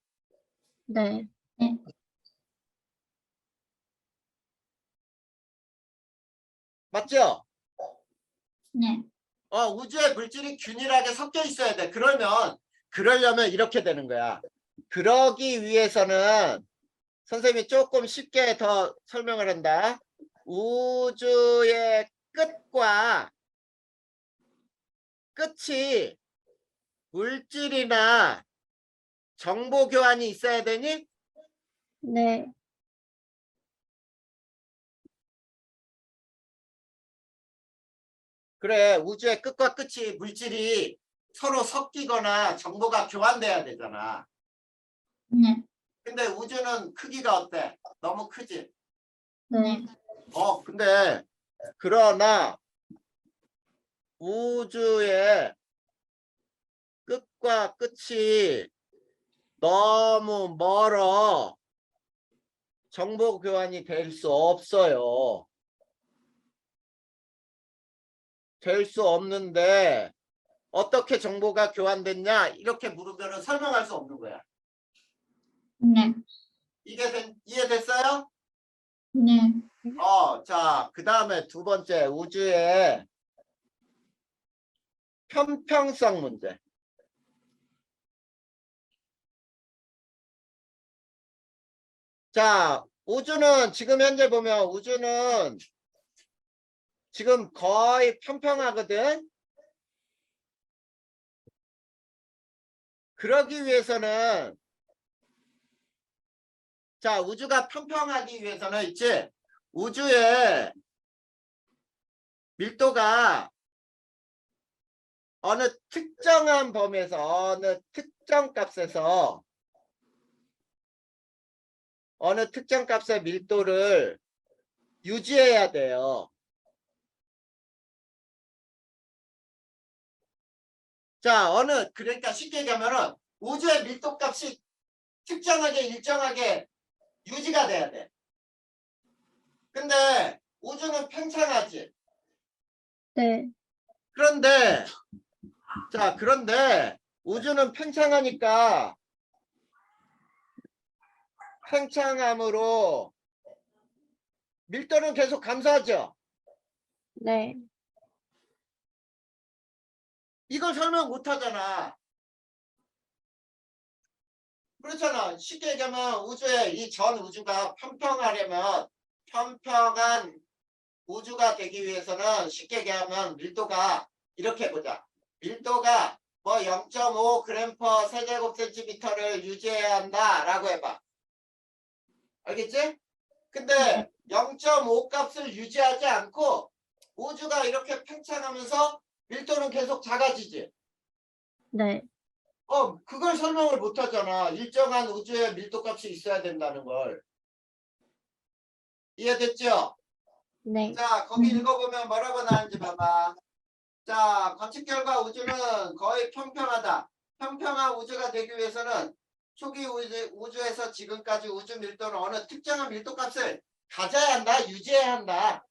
네.
맞죠?
네.
우주의 물질이 균일하게 섞여 있어야 돼. 그러려면 이렇게 되는 거야. 그러기 위해서는 선생님이 조금 쉽게 더 설명을 한다. 우주의 끝과 끝이 물질이나 정보 교환이 있어야 되니?
네.
그래, 우주의 끝과 끝이 물질이 서로 섞이거나 정보가 교환돼야 되잖아.
네.
근데 우주는 크기가 어때? 너무 크지?
네.
근데 그러나 우주의 끝과 끝이 너무 멀어 정보 교환이 될 수 없어요. 될 수 없는데 어떻게 정보가 교환됐냐 이렇게 물으면 설명할 수 없는 거야.
네.
이해됐어요?
네.
자, 그 다음에 두 번째 우주의 편평성 문제. 자, 우주는 지금 현재 보면 우주는 지금 거의 평평하거든. 그러기 위해서는 자, 우주가 평평하기 위해서는 있지. 우주의 밀도가 어느 특정한 범위에서 어느 특정 값의 밀도를 유지해야 돼요. 자, 그러니까 쉽게 얘기하면은 우주의 밀도 값이 특정하게 일정하게 유지가 돼야 돼. 근데 우주는 팽창하지.
네.
그런데 우주는 팽창하니까 팽창함으로 밀도는 계속 감소하죠.
네.
이걸 설명 못 하잖아. 그렇잖아. 쉽게 얘기하면 이 전 우주가 평평하려면 평평한 우주가 되기 위해서는 쉽게 얘기하면 밀도가 이렇게 보자. 밀도가 뭐 0.5g 세제곱센티미터를 유지해야 한다라고 해봐. 알겠지? 근데 0.5 값을 유지하지 않고 우주가 이렇게 팽창하면서 밀도는 계속 작아지지.
네.
그걸 설명을 못 하잖아. 일정한 우주의 밀도 값이 있어야 된다는 걸. 이해됐죠?
네.
자, 거기 읽어보면 뭐라고 나왔는지 봐봐. 자, 관측 결과 우주는 거의 평평하다. 평평한 우주가 되기 위해서는 초기 우주에서 지금까지 우주 밀도는 어느 특정한 밀도 값을 가져야 한다, 유지해야 한다.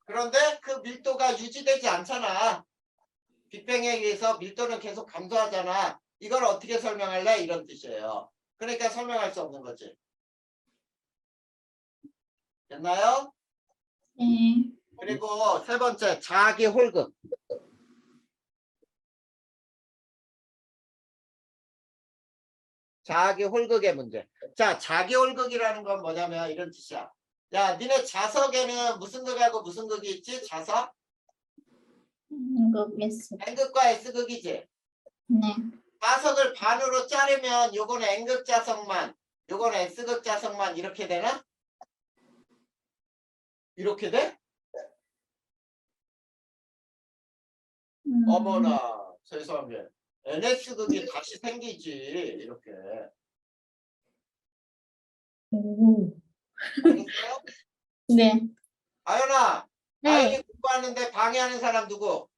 그런데 그 밀도가 유지되지 않잖아. 빅뱅에 의해서 밀도는 계속 감소하잖아. 이걸 어떻게 설명할래? 이런 뜻이에요. 그러니까 설명할 수 없는 거지. 됐나요?
네.
그리고 세 번째, 자기 홀극. 자기 홀극의 문제. 자, 자기 홀극이라는 건 뭐냐면 이런 뜻이야. 야, 니네 자석에는 무슨 극하고 무슨 극이 있지? 자석?
모르겠어.
N극과 S극이지?
네.
자석을 반으로 자르면 요거는 N극 자석만, 요거는 S극 자석만 이렇게 되나? 이렇게 돼? 어머나, 세상에. NS극이 다시 생기지, 이렇게. 알겠어요?
네.
아연아,
네.
아연이 공부하는데 방해하는 사람 누구?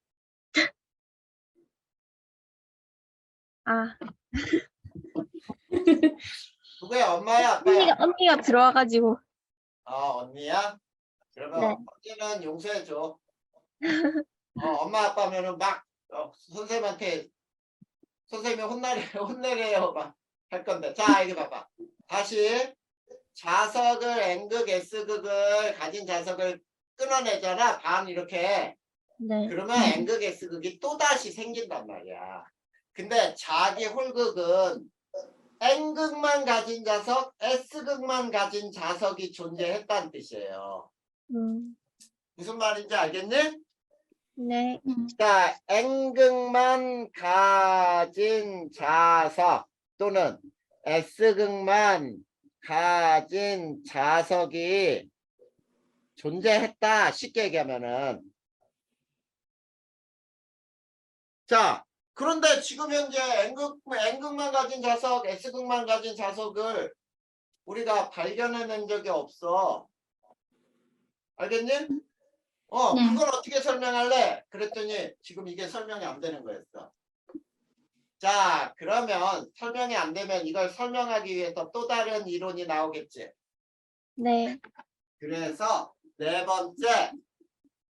아,
누구야? 엄마야? 아빠야?
언니가 들어와가지고.
언니야? 그러면
네.
언니는 용서해줘. 엄마 아빠면은 막 선생님한테 선생님이 혼내래요 막 할 건데. 자, 이거 봐봐. 다시 자석을 N극, S극을 가진 자석을 끊어내잖아. 반 이렇게.
네.
그러면 N극, S극이 또다시 생긴단 말이야. 근데 자기 홀극은 N극만 가진 자석, S극만 가진 자석이 존재했다는 뜻이에요. 무슨 말인지 알겠니?
네.
자, N극만 가진 자석 또는 S극만 가진 자석이 존재했다. 쉽게 얘기하면은. 자, 그런데 지금 현재 N극만 가진 자석, S극만 가진 자석을 우리가 발견해낸 적이 없어. 알겠니?
네.
그걸 어떻게 설명할래? 그랬더니 지금 이게 설명이 안 되는 거였어. 자, 그러면 설명이 안 되면 이걸 설명하기 위해서 또 다른 이론이 나오겠지.
네.
그래서 네 번째,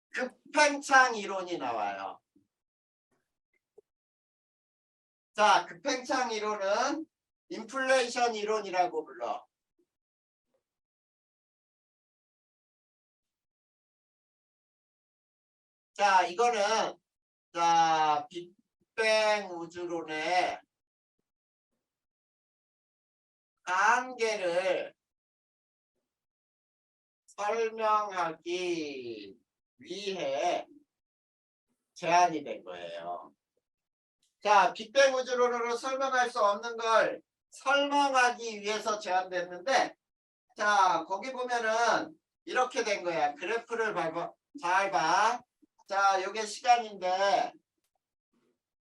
급팽창 이론이 나와요. 자, 급팽창 이론은 인플레이션 이론이라고 불러. 자, 이거는 자, 빅뱅 우주론의 한계를 설명하기 위해 제안이 된 거예요. 자, 빅뱅 우주론으로 설명할 수 없는 걸 설명하기 위해서 제안됐는데, 자, 거기 보면은 이렇게 된 거야. 그래프를 봐봐. 잘 봐. 자, 요게 시간인데,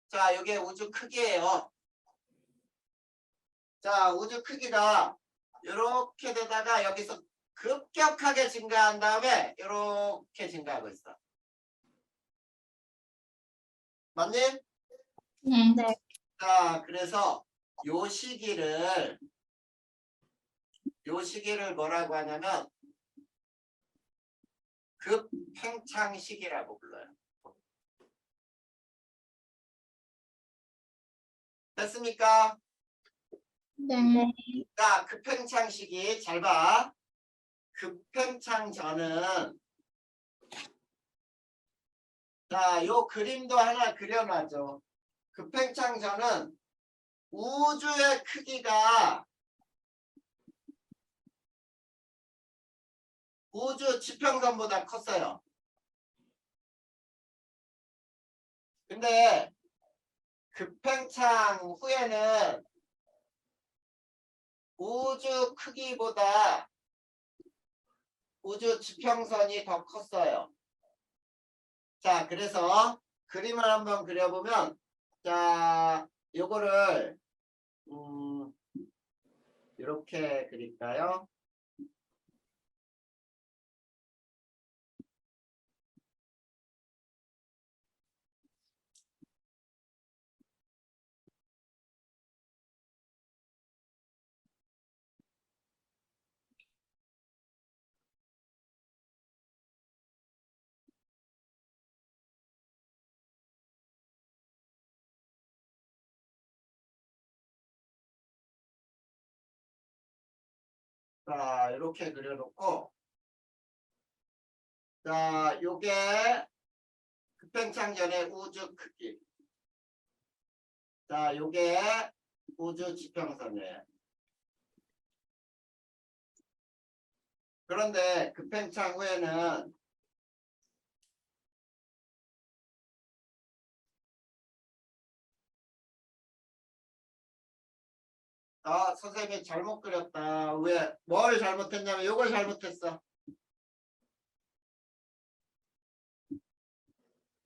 자, 요게 우주 크기예요. 자, 우주 크기가 이렇게 되다가 여기서 급격하게 증가한 다음에 이렇게 증가하고 있어. 맞니?
네.
네.
자, 그래서 요 시기를 뭐라고 하냐면 급팽창 시기라고 불러요. 됐습니까?
네.
자, 급팽창 시기 잘 봐. 급팽창 전은 자, 요 그림도 하나 그려놔줘. 급팽창 전은 우주의 크기가 우주 지평선보다 컸어요. 근데 급팽창 후에는 우주 크기보다 우주 지평선이 더 컸어요. 자, 그래서 그림을 한번 그려보면, 자, 요거를 이렇게 그릴까요? 자, 이렇게 그려놓고, 자, 요게 급팽창 전의 우주 크기. 자, 요게 우주 지평선이에요. 그런데 급팽창 후에는 선생님이 잘못 그렸다. 왜? 뭘 잘못했냐면 요걸 잘못했어.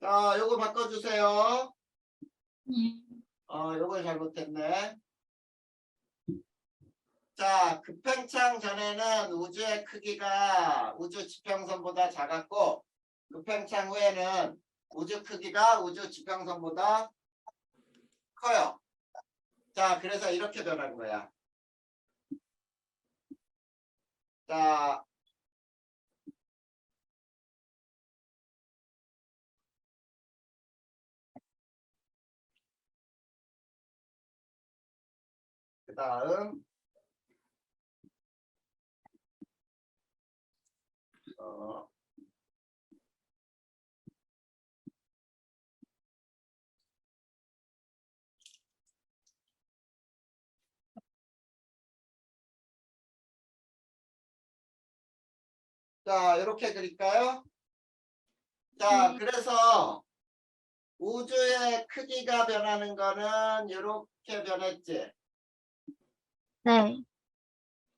자, 요거 바꿔주세요.
네.
요걸 잘못했네. 자, 급팽창 전에는 우주의 크기가 우주 지평선보다 작았고, 급팽창 후에는 우주 크기가 우주 지평선보다 커요. 자, 그래서 이렇게 변한 거야. 자, 그 다음, 어, 자, 이렇게 그릴까요? 자,
네.
그래서 우주의 크기가 변하는 거는 이렇게 변했지.
네.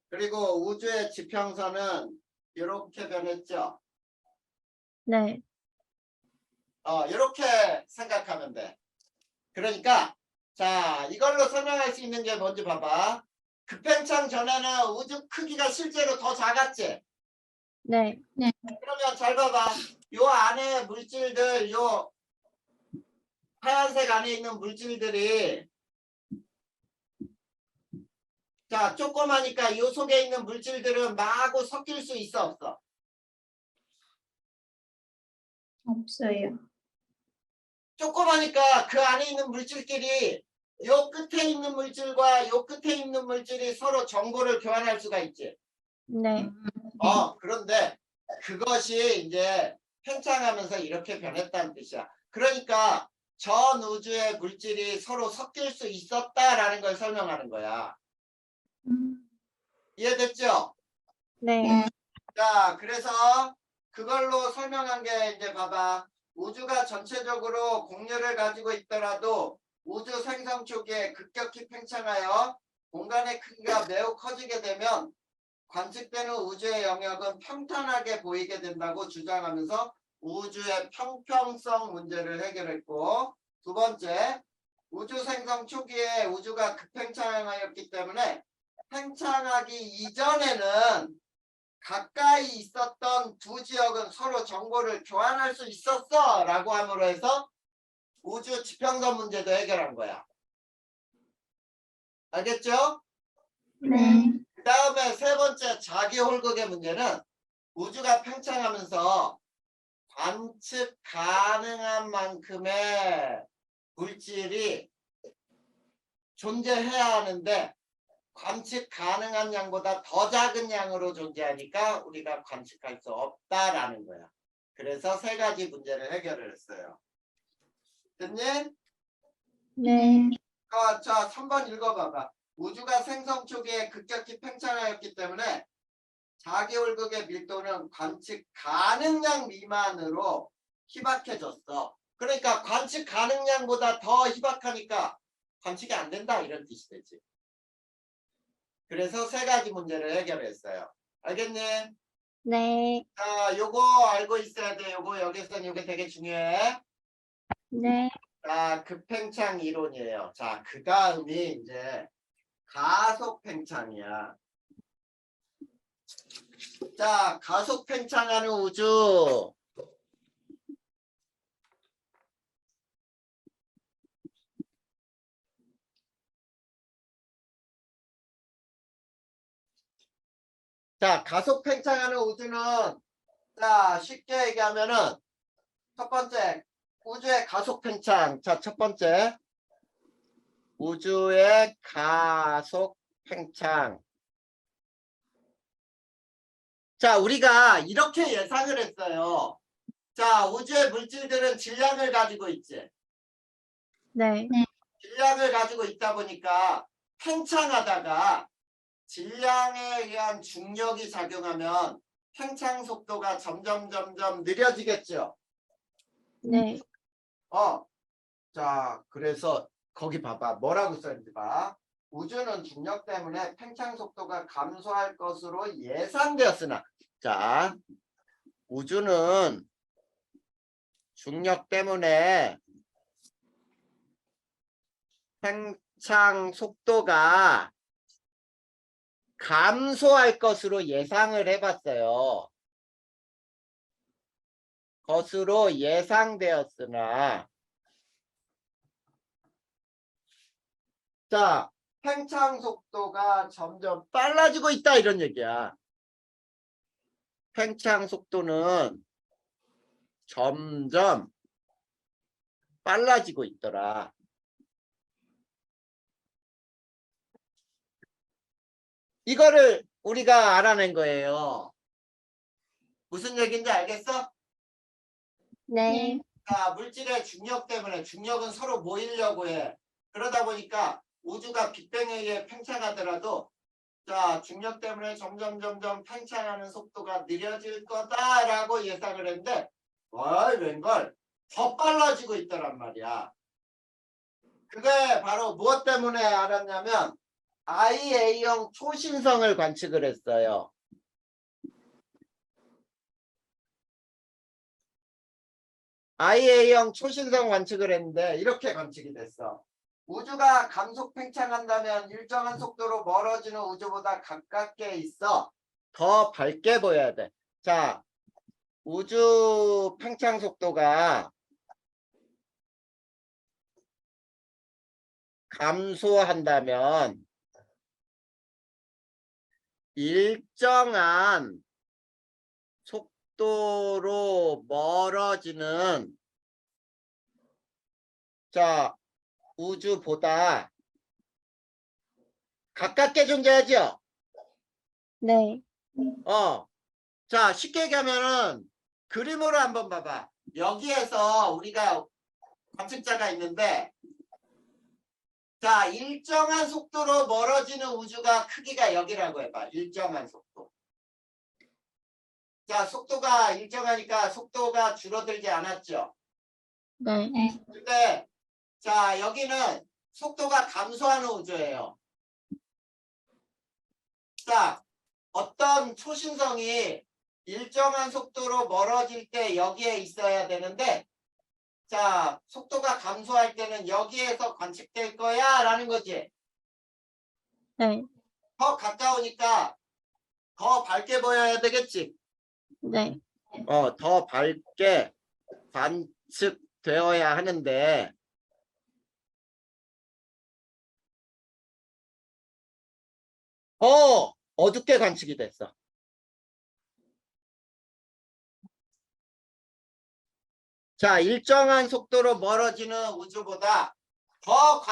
그리고 우주의 지평선은 이렇게 변했죠.
네.
이렇게 생각하면 돼. 그러니까 자, 이걸로 설명할 수 있는 게 뭔지 봐봐. 급팽창 전에는 우주 크기가 실제로 더 작았지.
네.
그러면 잘 봐봐. 요 안에 물질들, 요 하얀색 안에 있는 물질들이 자, 조그마니까 요 속에 있는 물질들은 마구 섞일 수 있어, 없어?
없어요.
조그마니까 그 안에 있는 물질끼리 요 끝에 있는 물질과 요 끝에 있는 물질이 서로 정보를 교환할 수가 있지.
네.
그런데 그것이 이제 팽창하면서 이렇게 변했다는 뜻이야. 그러니까 전 우주의 물질이 서로 섞일 수 있었다라는 걸 설명하는 거야. 이해됐죠?
네.
자, 그래서 그걸로 설명한 게 이제 봐봐. 우주가 전체적으로 공률을 가지고 있더라도 우주 생성 초기에 급격히 팽창하여 공간의 크기가 매우 커지게 되면 관측되는 우주의 영역은 평탄하게 보이게 된다고 주장하면서 우주의 평평성 문제를 해결했고, 두 번째, 우주 생성 초기에 우주가 급팽창하였기 때문에 팽창하기 이전에는 가까이 있었던 두 지역은 서로 정보를 교환할 수 있었어 라고 함으로 해서 우주 지평선 문제도 해결한 거야. 알겠죠?
네.
그 다음에 세 번째 자기 홀극의 문제는 우주가 팽창하면서 관측 가능한 만큼의 물질이 존재해야 하는데 관측 가능한 양보다 더 작은 양으로 존재하니까 우리가 관측할 수 없다라는 거야. 그래서 세 가지 문제를 해결을 했어요. 됐니?
네.
자, 3번 읽어봐봐. 우주가 생성 초기에 급격히 팽창하였기 때문에 자기홀극의 밀도는 관측 가능량 미만으로 희박해졌어. 그러니까 관측 가능량보다 더 희박하니까 관측이 안 된다 이런 뜻이 되지. 그래서 세 가지 문제를 해결했어요. 알겠니?
네.
자, 요거 알고 있어야 돼. 요거 여기서는 요게 되게 중요해.
네.
자, 급팽창 이론이에요. 자, 그 다음이 이제 가속 팽창이야. 자, 가속 팽창하는 우주. 자, 가속 팽창하는 우주는 자, 쉽게 얘기하면은 첫 번째 우주의 가속 팽창. 자, 첫 번째 우주의 가속 팽창. 자, 우리가 이렇게 예상을 했어요. 자, 우주의 물질들은 질량을 가지고 있지.
네.
질량을 가지고 있다 보니까 팽창하다가 질량에 의한 중력이 작용하면 팽창 속도가 점점 느려지겠죠.
네.
자, 그래서 거기 봐봐. 뭐라고 써있는지 봐. 우주는 중력 때문에 팽창 속도가 감소할 것으로 예상되었으나 자, 우주는 중력 때문에 팽창 속도가 감소할 것으로 예상을 해봤어요. 것으로 예상되었으나 자, 팽창 속도가 점점 빨라지고 있다 이런 얘기야. 팽창 속도는 점점 빨라지고 있더라. 이거를 우리가 알아낸 거예요. 무슨 얘기인지 알겠어?
네.
자, 물질의 중력 때문에 중력은 서로 모이려고 해. 그러다 보니까 우주가 빅뱅에 의해 팽창하더라도 자, 중력 때문에 점점 팽창하는 속도가 느려질 거다라고 예상을 했는데 웬걸 더 빨라지고 있더란 말이야. 그게 바로 무엇 때문에 알았냐면 IA형 초신성을 관측을 했어요. IA형 초신성 관측을 했는데 이렇게 관측이 됐어. 우주가 감속 팽창한다면 일정한 속도로 멀어지는 우주보다 가깝게 있어 더 밝게 보여야 돼. 자, 우주 팽창 속도가 감소한다면 일정한 속도로 멀어지는 자 우주보다 가깝게 존재하죠.
네.
자 쉽게 얘기하면은 그림으로 한번 봐봐. 여기에서 우리가 관측자가 있는데 자 일정한 속도로 멀어지는 우주가 크기가 여기라고 해봐. 일정한 속도. 자 속도가 일정하니까 속도가 줄어들지 않았죠.
네.
근데 자 여기는 속도가 감소하는 우주예요. 자 어떤 초신성이 일정한 속도로 멀어질 때 여기에 있어야 되는데 자 속도가 감소할 때는 여기에서 관측될 거야 라는 거지.
네.
더 가까우니까 더 밝게 보여야 되겠지.
네.
더 밝게 관측되어야 하는데 어둡게 관측이 됐어. 자, 일정한 속도로 멀어지는 우주보다 더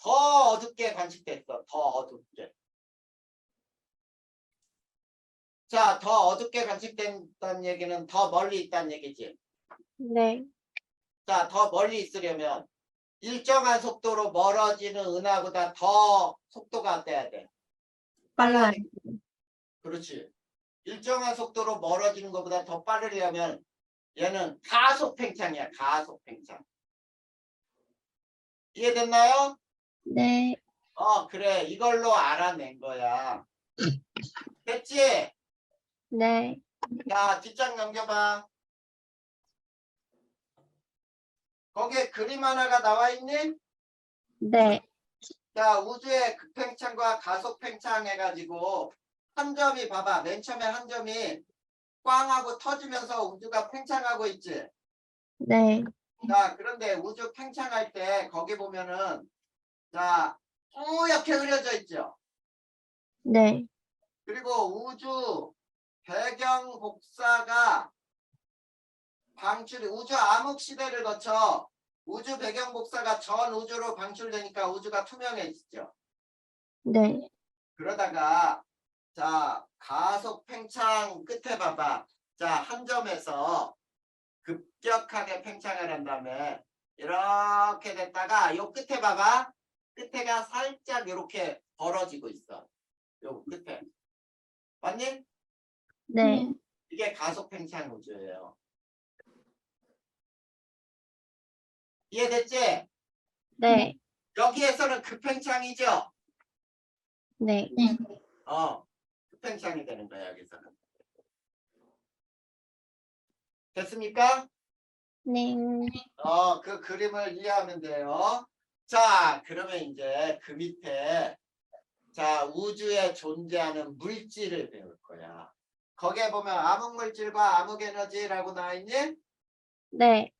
어둡게 관측됐어. 더 어둡게. 자, 더 어둡게 관측된다는 얘기는 더 멀리 있다는 얘기지.
네.
자, 더 멀리 있으려면 일정한 속도로 멀어지는 은하보다 더 속도가 어때야 돼?
빨라요.
그렇지. 일정한 속도로 멀어지는 것보다 더 빠르려면 얘는 가속 팽창이야. 가속 팽창. 이해됐나요?
네.
그래. 이걸로 알아낸 거야. 됐지?
네.
자, 뒷장 넘겨봐. 거기에 그림 하나가 나와 있니?
네.
자, 우주의 급팽창과 가속 팽창 해가지고 한 점이 봐봐. 맨 처음에 한 점이 꽝 하고 터지면서 우주가 팽창하고 있지.
네.
자, 그런데 우주 팽창할 때 거기 보면은 자, 뿌옇게 흐려져 있죠.
네.
그리고 우주 배경 복사가 우주 암흑 시대를 거쳐 우주 배경 복사가 전 우주로 방출되니까 우주가 투명해지죠.
네.
그러다가 자 가속 팽창 끝에 봐봐. 자 한 점에서 급격하게 팽창을 한 다음에 이렇게 됐다가 요 끝에 봐봐. 끝에가 살짝 이렇게 벌어지고 있어. 요 끝에. 맞니?
네.
이게 가속 팽창 우주예요. 이해됐지?
네.
여기에서는 급팽창이죠?
네.
급팽창이 되는 거야, 여기서는. 됐습니까?
네.
그 그림을 이해하면 돼요. 자, 그러면 이제 그 밑에 자, 우주에 존재하는 물질을 배울 거야. 거기에 보면 암흑물질과 암흑에너지라고 나와 있니?
네.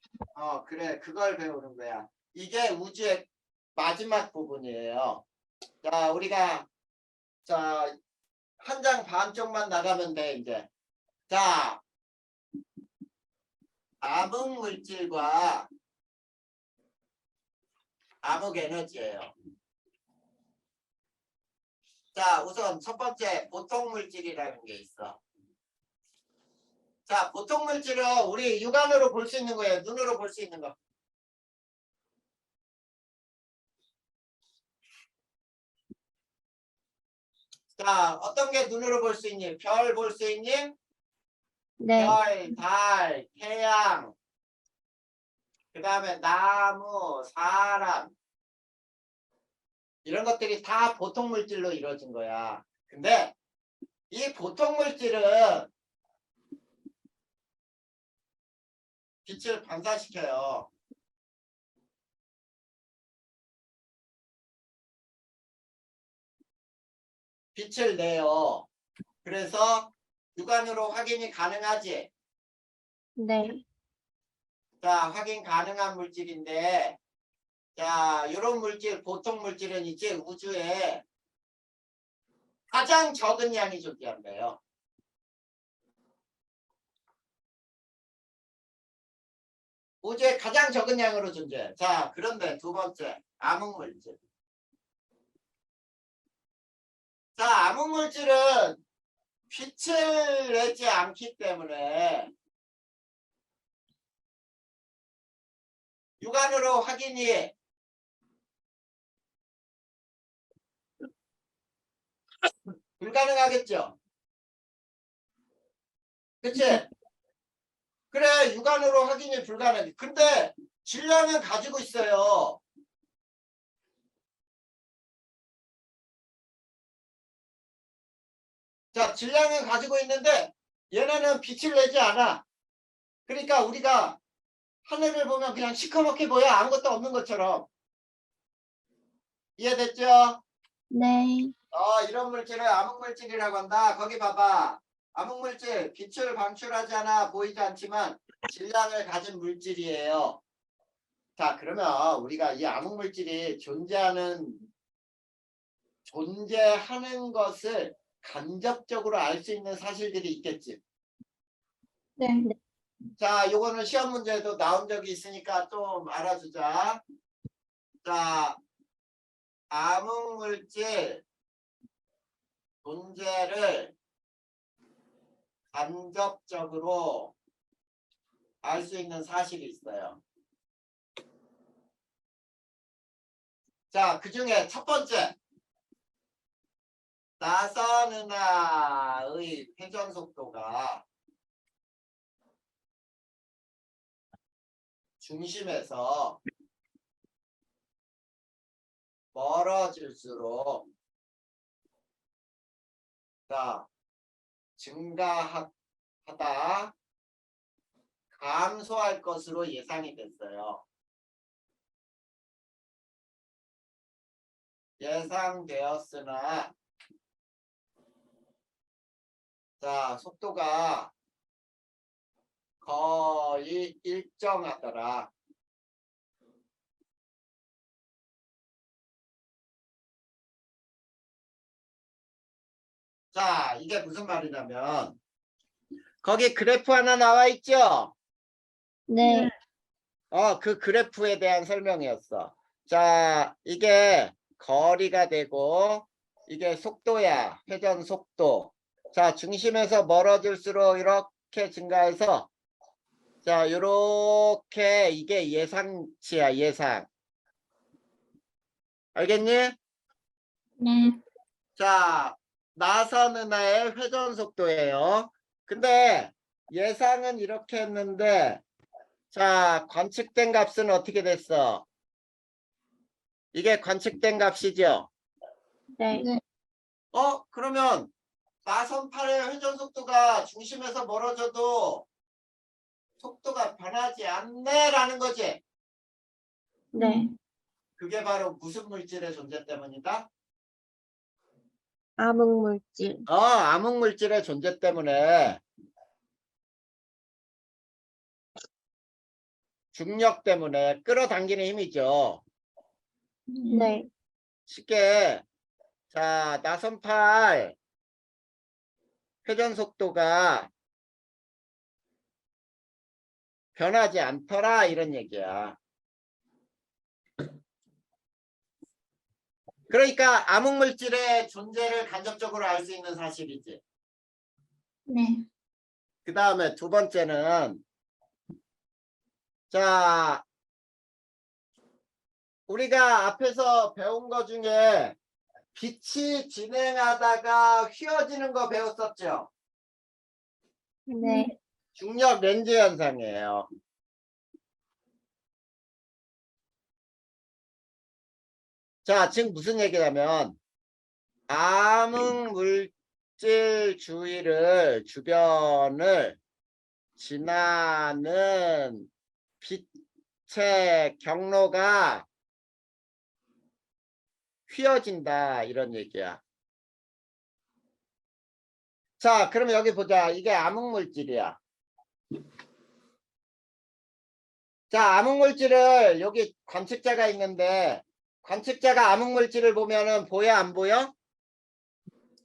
그래. 그걸 배우는 거야. 이게 우주의 마지막 부분이에요. 자, 우리가 자, 한 장 반쪽만 나가면 돼, 이제. 자, 암흑물질과 암흑에너지예요. 자, 우선 첫 번째 보통물질이라는 게 있어. 자, 보통물질은 우리 육안으로 볼 수 있는 거예요. 눈으로 볼 수 있는 거. 자, 어떤 게 눈으로 볼 수 있니? 별 볼 수 있니?
네.
별, 달, 태양, 그 다음에 나무, 사람 이런 것들이 다 보통 물질로 이루어진 거야. 근데 이 보통 물질은 빛을 반사시켜요. 빛을 내요. 그래서 육안으로 확인이 가능하지.
네.
자, 확인 가능한 물질인데, 자, 이런 물질, 보통 물질은 이제 우주에 가장 적은 양이 존재한대요. 우주에 가장 적은 양으로 존재해. 자, 그런데 두 번째, 암흑물질. 자, 암흑물질은 빛을 내지 않기 때문에 육안으로 확인이 불가능하겠죠? 그치? 그래, 육안으로 확인이 불가능해. 근데 질량은 가지고 있어요. 자, 질량은 가지고 있는데 얘네는 빛을 내지 않아. 그러니까 우리가 하늘을 보면 그냥 시커멓게 보여. 아무것도 없는 것처럼. 이해됐죠?
네.
이런 물질을 암흑물질이라고 한다. 거기 봐봐. 암흑물질, 빛을 방출하지 않아 보이지 않지만 질량을 가진 물질이에요. 자, 그러면 우리가 이 암흑물질이 존재하는 것을 간접적으로 알 수 있는 사실들이 있겠지.
네.
자, 요거는 시험 문제에도 나온 적이 있으니까 좀 알아두자. 자, 암흑물질 존재를 간접적으로 알 수 있는 사실이 있어요. 자, 그 중에 첫 번째. 나선은하의 회전 속도가 중심에서 멀어질수록 자, 증가하다 감소할 것으로 예상이 됐어요. 예상되었으나 자, 속도가 거의 일정하더라. 자, 이게 무슨 말이냐면 거기 그래프 하나 나와 있죠?
네.
그 그래프에 대한 설명이었어. 자, 이게 거리가 되고 이게 속도야. 회전 속도. 자, 중심에서 멀어질수록 이렇게 증가해서 자, 요렇게 이게 예상치야, 예상. 알겠니?
네.
자, 나선은하의 회전 속도예요. 근데 예상은 이렇게 했는데 자, 관측된 값은 어떻게 됐어? 이게 관측된 값이죠?
네.
네.
그러면 나선팔의 회전 속도가 중심에서 멀어져도 속도가 변하지 않네라는 거지.
네.
그게 바로 무슨 물질의 존재 때문이다?
암흑물질.
암흑물질의 존재 때문에 중력 때문에 끌어당기는 힘이죠.
네.
쉽게 자, 나선팔 회전 속도가 변하지 않더라 이런 얘기야. 그러니까 암흑물질의 존재를 간접적으로 알 수 있는 사실이지.
네.
그 다음에 두 번째는 자, 우리가 앞에서 배운 것 중에 빛이 진행하다가 휘어지는 거 배웠었죠?
네.
중력 렌즈 현상이에요. 자, 지금 무슨 얘기냐면 암흑 물질 주위를 주변을 지나는 빛의 경로가 휘어진다 이런 얘기야. 자, 그럼 여기 보자. 이게 암흑 물질이야. 자, 암흑 물질을 여기 관측자가 있는데 관측자가 암흑 물질을 보면은 보여 안 보여?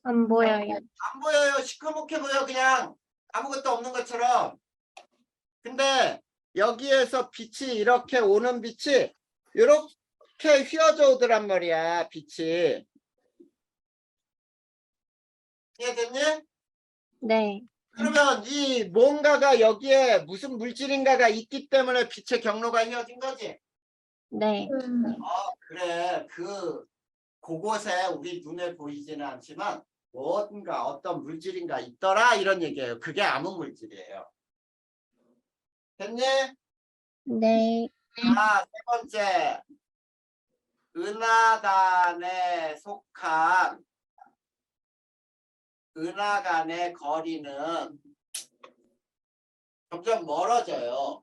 안 보여요.
안 보여요. 시커멓게 보여. 그냥 아무것도 없는 것처럼. 근데 여기에서 빛이 이렇게 오는 빛이 이렇게 휘어져 오더란 말이야. 빛이. 이해됐니?
네.
그러면 이 뭔가가 여기에 무슨 물질인가가 있기 때문에 빛의 경로가 휘어진 거지?
네.
그래. 그곳에 우리 눈에 보이지는 않지만 뭔가 어떤 물질인가 있더라 이런 얘기예요. 그게 암흑 물질이에요. 됐니?
네.
자, 세 번째. 은하단에 속한 은하 간의 거리는 점점 멀어져요.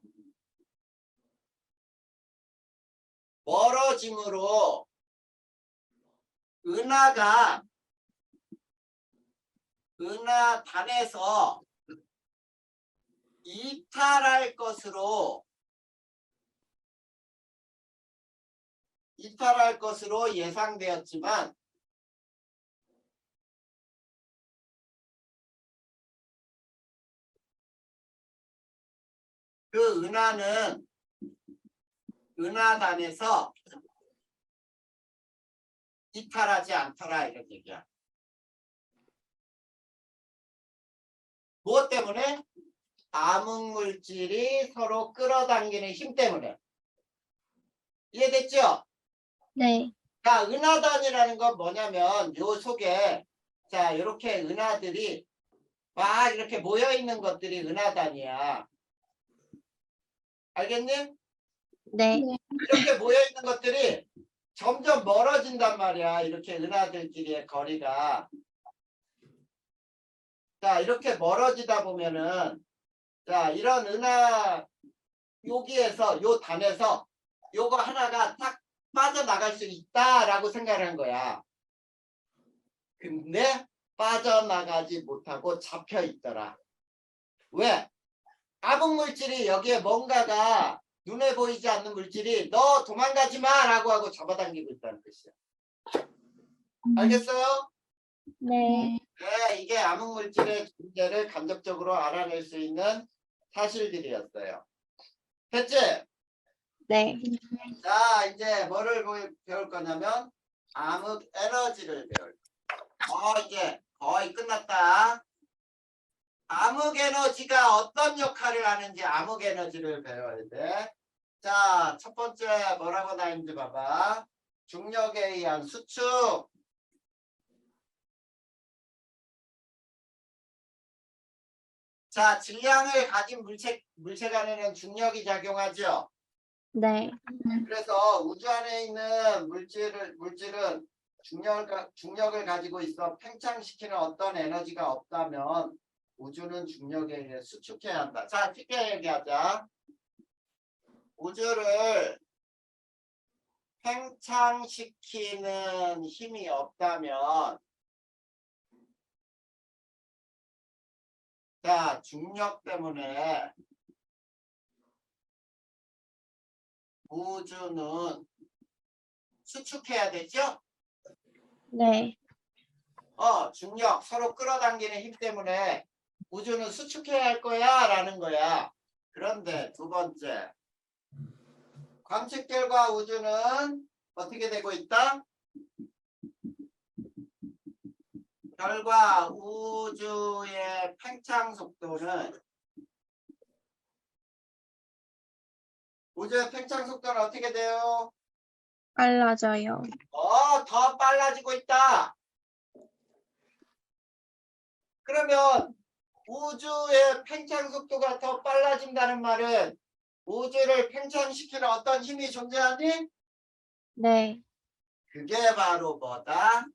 멀어짐으로 은하가 은하단에서 이탈할 것으로 예상되었지만 그 은하는 은하단에서 이탈하지 않더라 이런 얘기야. 무엇 때문에? 암흑 물질이 서로 끌어당기는 힘 때문에. 이해됐죠?
네.
자, 은하단이라는 건 뭐냐면 요 속에 자 이렇게 은하들이 막 이렇게 모여 있는 것들이 은하단이야. 알겠니?
네.
이렇게 모여 있는 것들이 점점 멀어진단 말이야. 이렇게 은하들끼리의 거리가. 자, 이렇게 멀어지다 보면은 자, 이런 은하 여기에서 요 단에서 요거 하나가 딱 빠져나갈 수 있다라고 생각한 거야. 근데 빠져나가지 못하고 잡혀 있더라. 왜? 암흑 물질이 여기에 뭔가가 눈에 보이지 않는 물질이 너 도망가지 마라고 하고 잡아당기고 있다는 뜻이야. 알겠어요?
네.
네, 이게 암흑 물질의 존재를 간접적으로 알아낼 수 있는 사실들이었어요. 됐지?
네.
자, 이제 뭐를 배울 거냐면 암흑 에너지를 배울 거야. 이제 거의 끝났다. 암흑 에너지가 어떤 역할을 하는지 암흑 에너지를 배워야 돼. 자, 첫 번째 뭐라고 나 있는지 봐봐. 중력에 의한 수축. 자, 질량을 가진 물체 간에는 중력이 작용하죠.
네.
그래서 우주 안에 있는 물질은 중력을 가지고 있어 팽창시키는 어떤 에너지가 없다면 우주는 중력에 의해 수축해야 한다. 자, 쉽게 얘기하자. 우주를 팽창시키는 힘이 없다면 자, 중력 때문에 우주는 수축해야 되죠?
네.
중력 서로 끌어당기는 힘 때문에 우주는 수축해야 할 거야 라는 거야. 그런데 두 번째 관측결과 우주는 어떻게 되고 있다? 결과 우주의 팽창 속도는 어떻게 돼요?
빨라져요.
더 빨라지고 있다. 그러면 우주의 팽창 속도가 더 빨라진다는 말은 우주를 팽창시키는 어떤 힘이 존재하니?
네.
그게 바로 뭐다?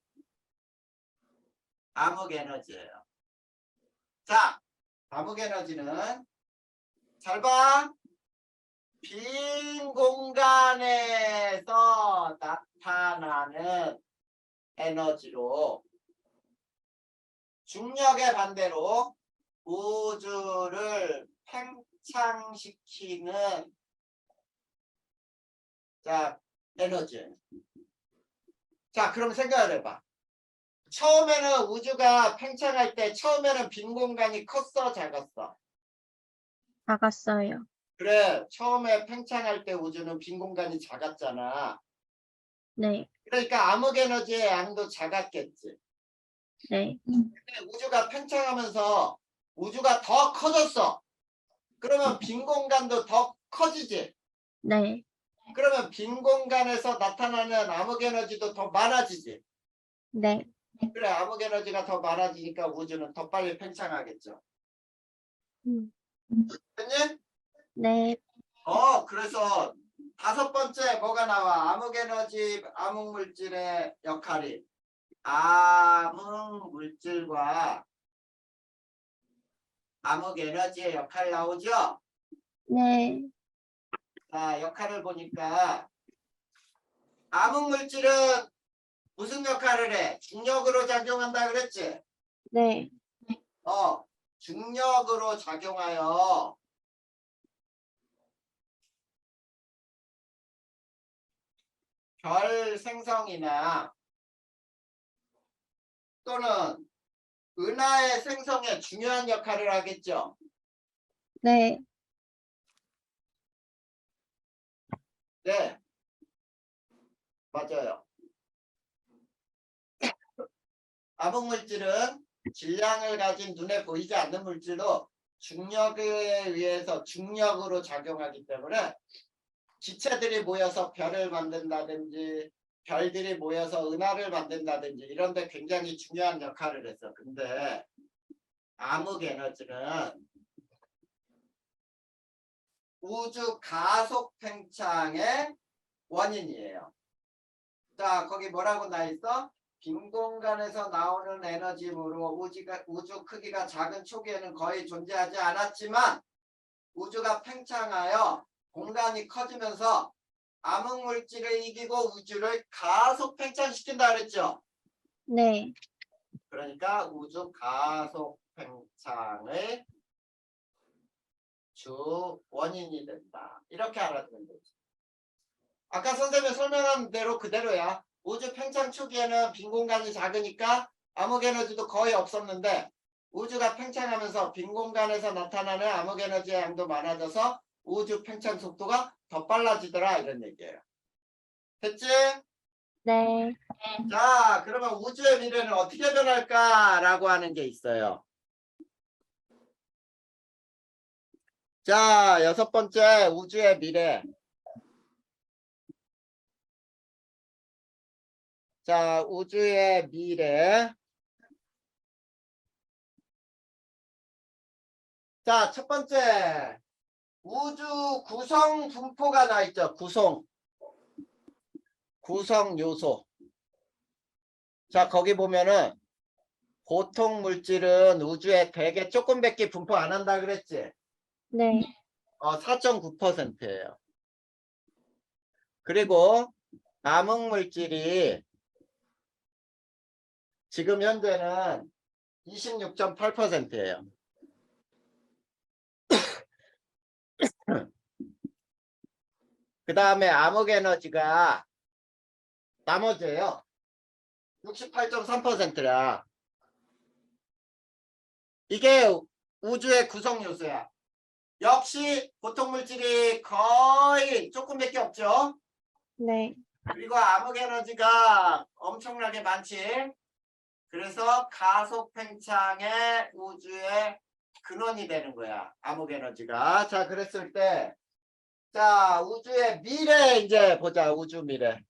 암흑 에너지예요. 자, 암흑 에너지는 잘 봐. 빈 공간에서 나타나는 에너지로 중력의 반대로 우주를 팽창시키는 에너지. 자, 그럼 생각을 해봐. 처음에는 우주가 팽창할 때 처음에는 빈 공간이 컸어, 작았어?
작았어요.
그래, 처음에 팽창할 때 우주는 빈 공간이 작았잖아.
네.
그러니까 암흑 에너지의 양도 작았겠지.
네.
근데 우주가 팽창하면서 우주가 더 커졌어. 그러면 빈 공간도 더 커지지.
네.
그러면 빈 공간에서 나타나는 암흑 에너지도 더 많아지지.
네.
그래, 암흑 에너지가 더 많아지니까 우주는 더 빨리 팽창하겠죠. 됐니?
네.
그래서 5번째 뭐가 나와? 암흑 에너지, 암흑 물질의 역할이. 암흑 물질과 암흑 에너지의 역할 나오죠?
네.
자, 역할을 보니까 암흑 물질은 무슨 역할을 해? 중력으로 작용한다 그랬지?
네.
중력으로 작용하여 별 생성이나 또는 은하의 생성에 중요한 역할을 하겠죠.
네.
네, 맞아요. 암흑 물질은 질량을 가진 눈에 보이지 않는 물질로 중력에 의해서 중력으로 작용하기 때문에 기체들이 모여서 별을 만든다든지 별들이 모여서 은하를 만든다든지 이런 데 굉장히 중요한 역할을 했어. 근데 암흑 에너지는 우주 가속 팽창의 원인이에요. 자, 거기 뭐라고 나 있어? 빈 공간에서 나오는 에너지로 우주 크기가 작은 초기에는 거의 존재하지 않았지만 우주가 팽창하여 공간이 커지면서 암흑 물질을 이기고 우주를 가속 팽창시킨다 그랬죠.
네.
그러니까 우주 가속 팽창의 주 원인이 된다. 이렇게 알아두면 되지. 아까 선생님이 설명한 대로 그대로야. 우주 팽창 초기에는 빈 공간이 작으니까 암흑 에너지도 거의 없었는데 우주가 팽창하면서 빈 공간에서 나타나는 암흑 에너지의 양도 많아져서 우주 팽창 속도가 더 빨라지더라 이런 얘기예요. 됐지?
네.
자, 그러면 우주의 미래는 어떻게 변할까라고 하는 게 있어요. 자, 6번째 우주의 미래. 자, 우주의 미래. 자, 첫 번째. 우주 구성 분포가 나 있죠. 구성 요소. 자, 거기 보면은 보통 물질은 우주에 되게 조금밖에 분포 안 한다 그랬지.
네.
4.9%예요. 그리고 암흑 물질이 지금 현재는 26.8%예요. 그 다음에 암흑 에너지가 나머지예요. 68.3%라. 이게 우주의 구성 요소야. 역시 보통 물질이 거의 조금밖에 없죠.
네.
그리고 암흑 에너지가 엄청나게 많지. 그래서 가속 팽창의 우주의 근원이 되는 거야. 암흑 에너지가. 자, 그랬을 때 자, 우주의 미래 이제 보자. 우주 미래.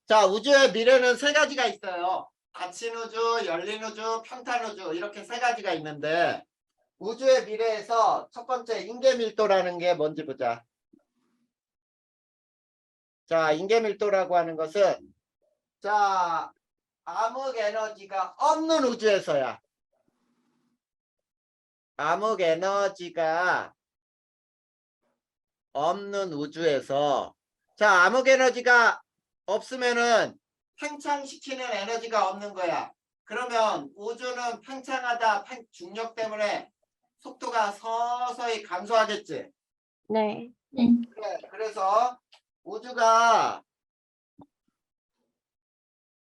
자, 우주의 미래는 세 가지가 있어요. 닫힌 우주, 열린 우주, 평탄 우주 이렇게 세 가지가 있는데 우주의 미래에서 첫 번째 인계밀도라는 게 뭔지 보자. 자, 인계밀도라고 하는 것은 자, 암흑 에너지가 없는 우주에서야. 암흑 에너지가 없는 우주에서 자, 암흑 에너지가 없으면은 팽창시키는 에너지가 없는 거야. 그러면 우주는 팽창하다 중력 때문에 속도가 서서히 감소하겠지.
네.
네.
그래서 우주가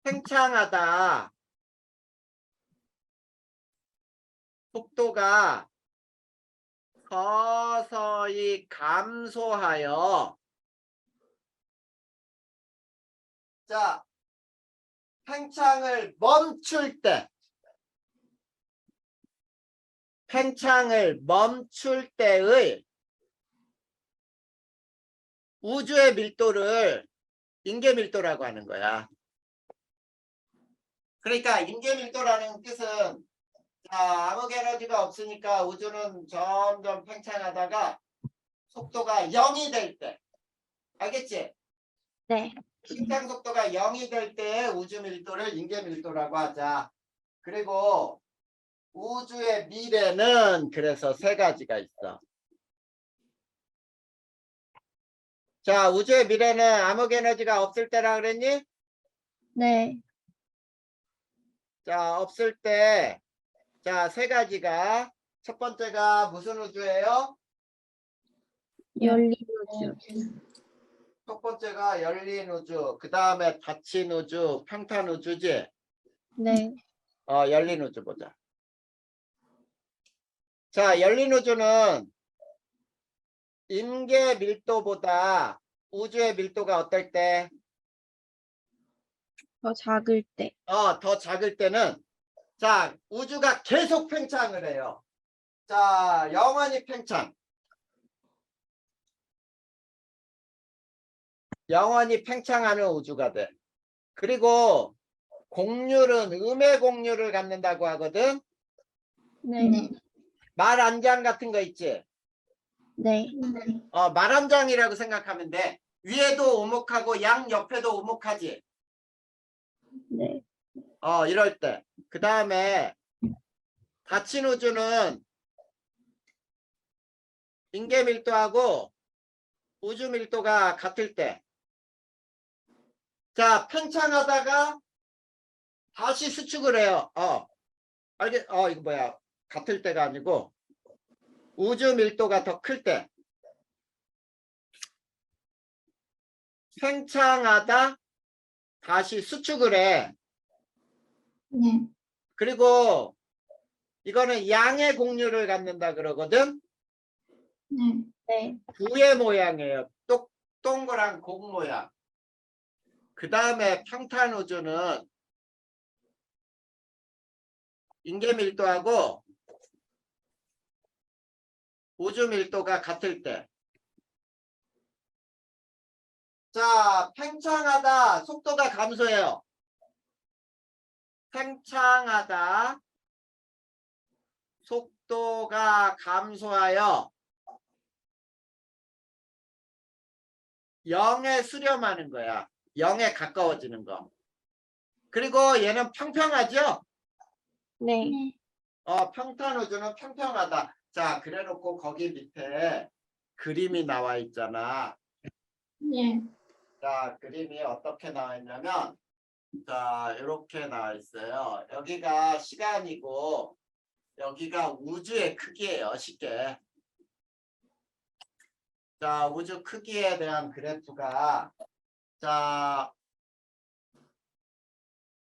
팽창하다 속도가 서서히 감소하여 자, 팽창을 멈출 때의 우주의 밀도를 인계밀도라고 하는 거야. 그러니까 인계밀도라는 뜻은 자, 암흑 에너지가 없으니까 우주는 점점 팽창하다가 속도가 0이 될 때. 알겠지?
네.
팽창 속도가 0이 될 때의 우주 밀도를 인계밀도라고 하자. 그리고 우주의 미래는 그래서 세 가지가 있어. 자, 우주의 미래는 암흑 에너지가 없을 때라 그랬니?
네.
자, 없을 때, 자, 세 가지가, 첫 번째가 무슨 우주예요?
열린 우주.
첫 번째가 열린 우주, 그 다음에 닫힌 우주, 평탄 우주지?
네.
열린 우주 보자. 자, 열린 우주는 인계 밀도보다 우주의 밀도가 어떨 때?
더 작을 때.
더 작을 때는 자, 우주가 계속 팽창을 해요. 자, 영원히 팽창. 영원히 팽창하는 우주가 돼. 그리고 공률은 음의 공률을 갖는다고 하거든.
네.
네.
말안장 같은 거 있지?
네.
말안장이라고 생각하면 돼. 위에도 오목하고 양 옆에도 오목하지.
네.
이럴 때. 그 다음에 닫힌 우주는 인계 밀도하고 우주 밀도가 같을 때. 자, 팽창하다가 다시 수축을 해요. 이거 뭐야? 같을 때가 아니고 우주 밀도가 더 클 때. 팽창하다 다시 수축을 해.
네.
그리고 이거는 양의 공률을 갖는다 그러거든.
네.
네.
부의 모양이에요. 동그란 공 모양. 그 다음에 평탄 우주는 인계 밀도하고 우주 밀도가 같을 때. 자, 팽창하다 속도가 감소해요. 팽창하다 속도가 감소하여 0에 수렴하는 거야. 0에 가까워지는 거. 그리고 얘는 평평하죠?
네.
네.
평탄 우주는 평평하다. 자, 그래놓고 거기 밑에 그림이 나와 있잖아.
네.
자, 그림이 어떻게 나와 있냐면 자, 이렇게 나와 있어요. 여기가 시간이고 여기가 우주의 크기예요. 쉽게. 자, 우주 크기에 대한 그래프가 자,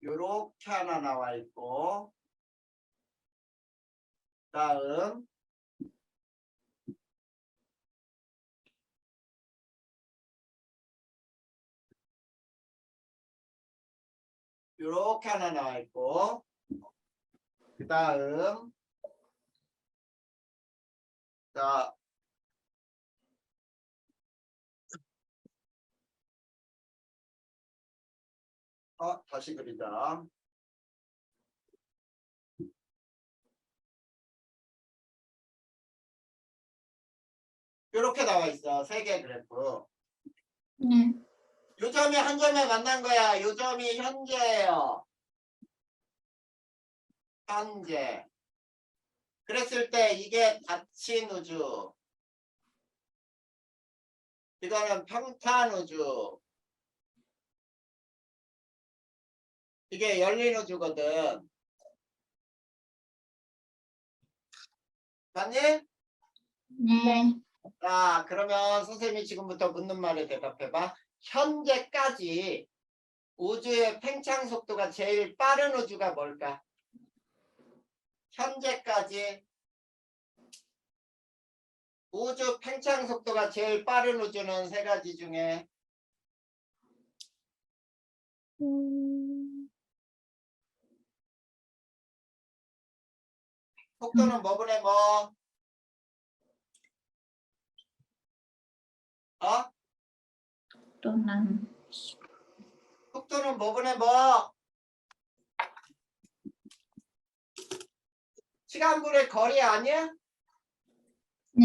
요렇게 하나 나와 있고 다음 요렇게 하나 나와 있고 그 다음 자 다시 그리자. 이렇게 나와 있어. 세개 그래프.
네.
요 점이 한 점에 만난 거야. 요 점이 현재예요. 현재. 그랬을 때 이게 닫힌 우주. 이거는 평탄 우주. 이게 열린 우주거든. 맞니?
네.
자, 그러면 선생님이 지금부터 묻는 말에 대답해봐. 현재까지 우주의 팽창 속도가 제일 빠른 우주가 뭘까? 현재까지 우주 팽창 속도가 제일 빠른 우주는 세 가지 중에 속도는 뭐분의 뭐?
또는
속도는 뭐분의 뭐? 시간분의 거리 아니야?
네.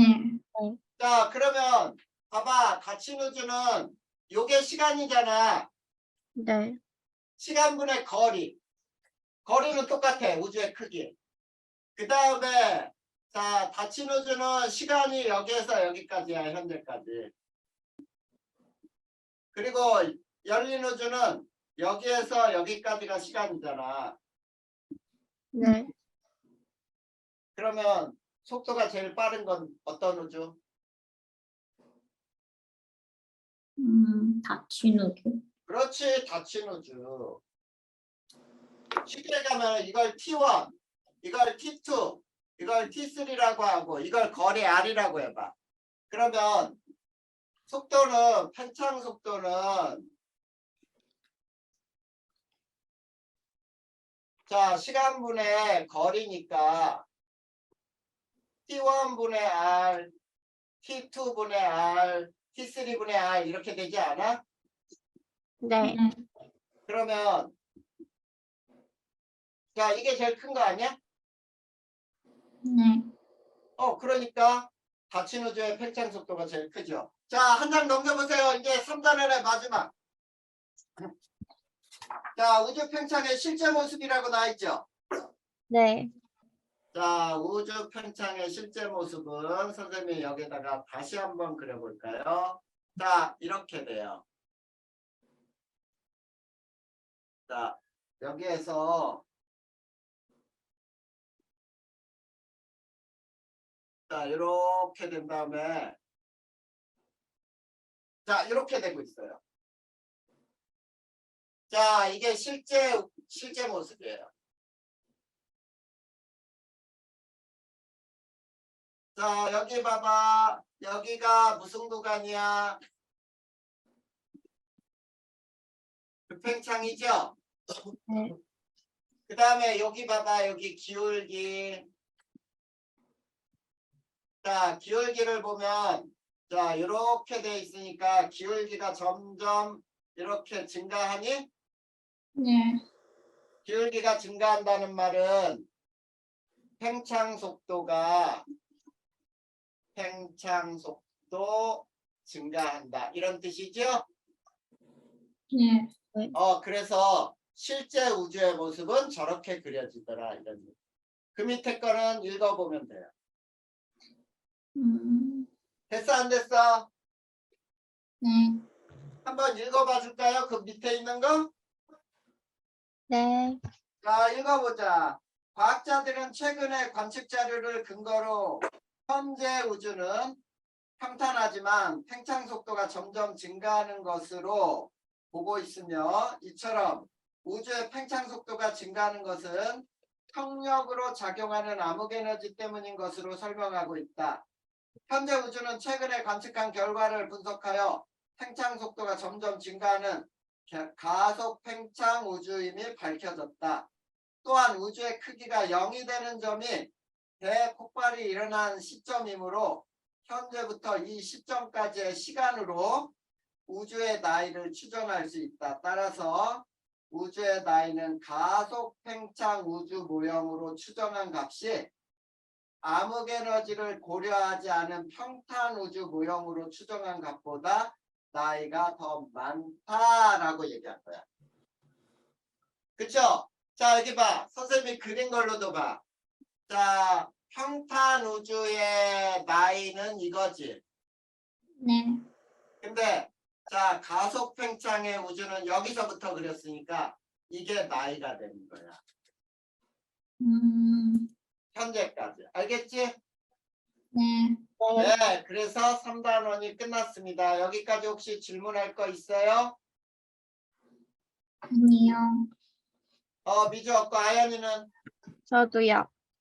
자, 그러면 봐봐. 닫힌 우주는 요게 시간이잖아.
네.
시간분의 거리. 거리는 똑같아. 우주의 크기. 그 다음에 자, 닫힌 우주는 시간이 여기에서 여기까지야. 현재까지. 그리고 열린 우주는 여기에서 여기까지가 시간이잖아.
네.
그러면 속도가 제일 빠른 건 어떤 우주?
닫힌 우주.
그렇지. 닫힌 우주. 쉽게 가면 이걸 T1, 이걸 T2, 이걸 T3라고 하고 이걸 거리 R이라고 해봐. 그러면 속도는 팽창 속도는 자 시간분의 거리니까 T1분의 R, T2분의 R, T3분의 R 이렇게 되지 않아?
네.
그러면 자 이게 제일 큰 거 아니야?
네.
그러니까 닫힌 우주의 팽창 속도가 제일 크죠. 자, 한 장 넘겨보세요. 이제 3단원의 마지막. 자, 우주 팽창의 실제 모습이라고 나와 있죠.
네.
자, 우주 팽창의 실제 모습은 선생님이 여기다가 다시 한번 그려볼까요? 자, 이렇게 돼요. 자, 여기에서 자, 이렇게 된 다음에 자, 이렇게 되고 있어요. 자, 이게 실제 모습이에요. 자, 여기 봐봐. 여기가 무슨 구간이야? 급팽창이죠?
네.
그 다음에 여기 봐봐. 여기 기울기. 자, 기울기를 보면 자, 이렇게 돼 있으니까 기울기가 점점 이렇게 증가하니?
네.
기울기가 증가한다는 말은 팽창 속도 증가한다. 이런 뜻이죠?
네.
그래서 실제 우주의 모습은 저렇게 그려지더라. 이런 뜻. 그 밑에 거는 읽어보면 돼요. 됐어, 안 됐어?
네.
한번 읽어봐 줄까요? 그 밑에 있는 거?
네.
자, 읽어보자. 과학자들은 최근에 관측 자료를 근거로 현재 우주는 평탄하지만 팽창 속도가 점점 증가하는 것으로 보고 있으며 이처럼 우주의 팽창 속도가 증가하는 것은 trọng力으로 작용하는 암흑에너지 때문인 것으로 설명하고 있다. 현재 우주는 최근에 관측한 결과를 분석하여 팽창 속도가 점점 증가하는 가속 팽창 우주임이 밝혀졌다. 또한 우주의 크기가 0이 되는 점이 대폭발이 일어난 시점이므로 현재부터 이 시점까지의 시간으로 우주의 나이를 추정할 수 있다. 따라서 우주의 나이는 가속 팽창 우주 모형으로 추정한 값이 암흑 에너지를 고려하지 않은 평탄 우주 모형으로 추정한 값보다 나이가 더 많다라고 얘기한 거야. 그쵸? 자, 여기 봐. 선생님이 그린 걸로도 봐. 자, 평탄 우주의 나이는 이거지.
네.
근데 자, 가속 팽창의 우주는 여기서부터 그렸으니까 이게 나이가 되는 거야. 현재까지. 알겠지?
네.
네.
네, 그래서 3단원이 끝났습니다. 여기까지 혹시 질문할 거 있어요?
아니요.
미주 없고 아연이는?
저도요.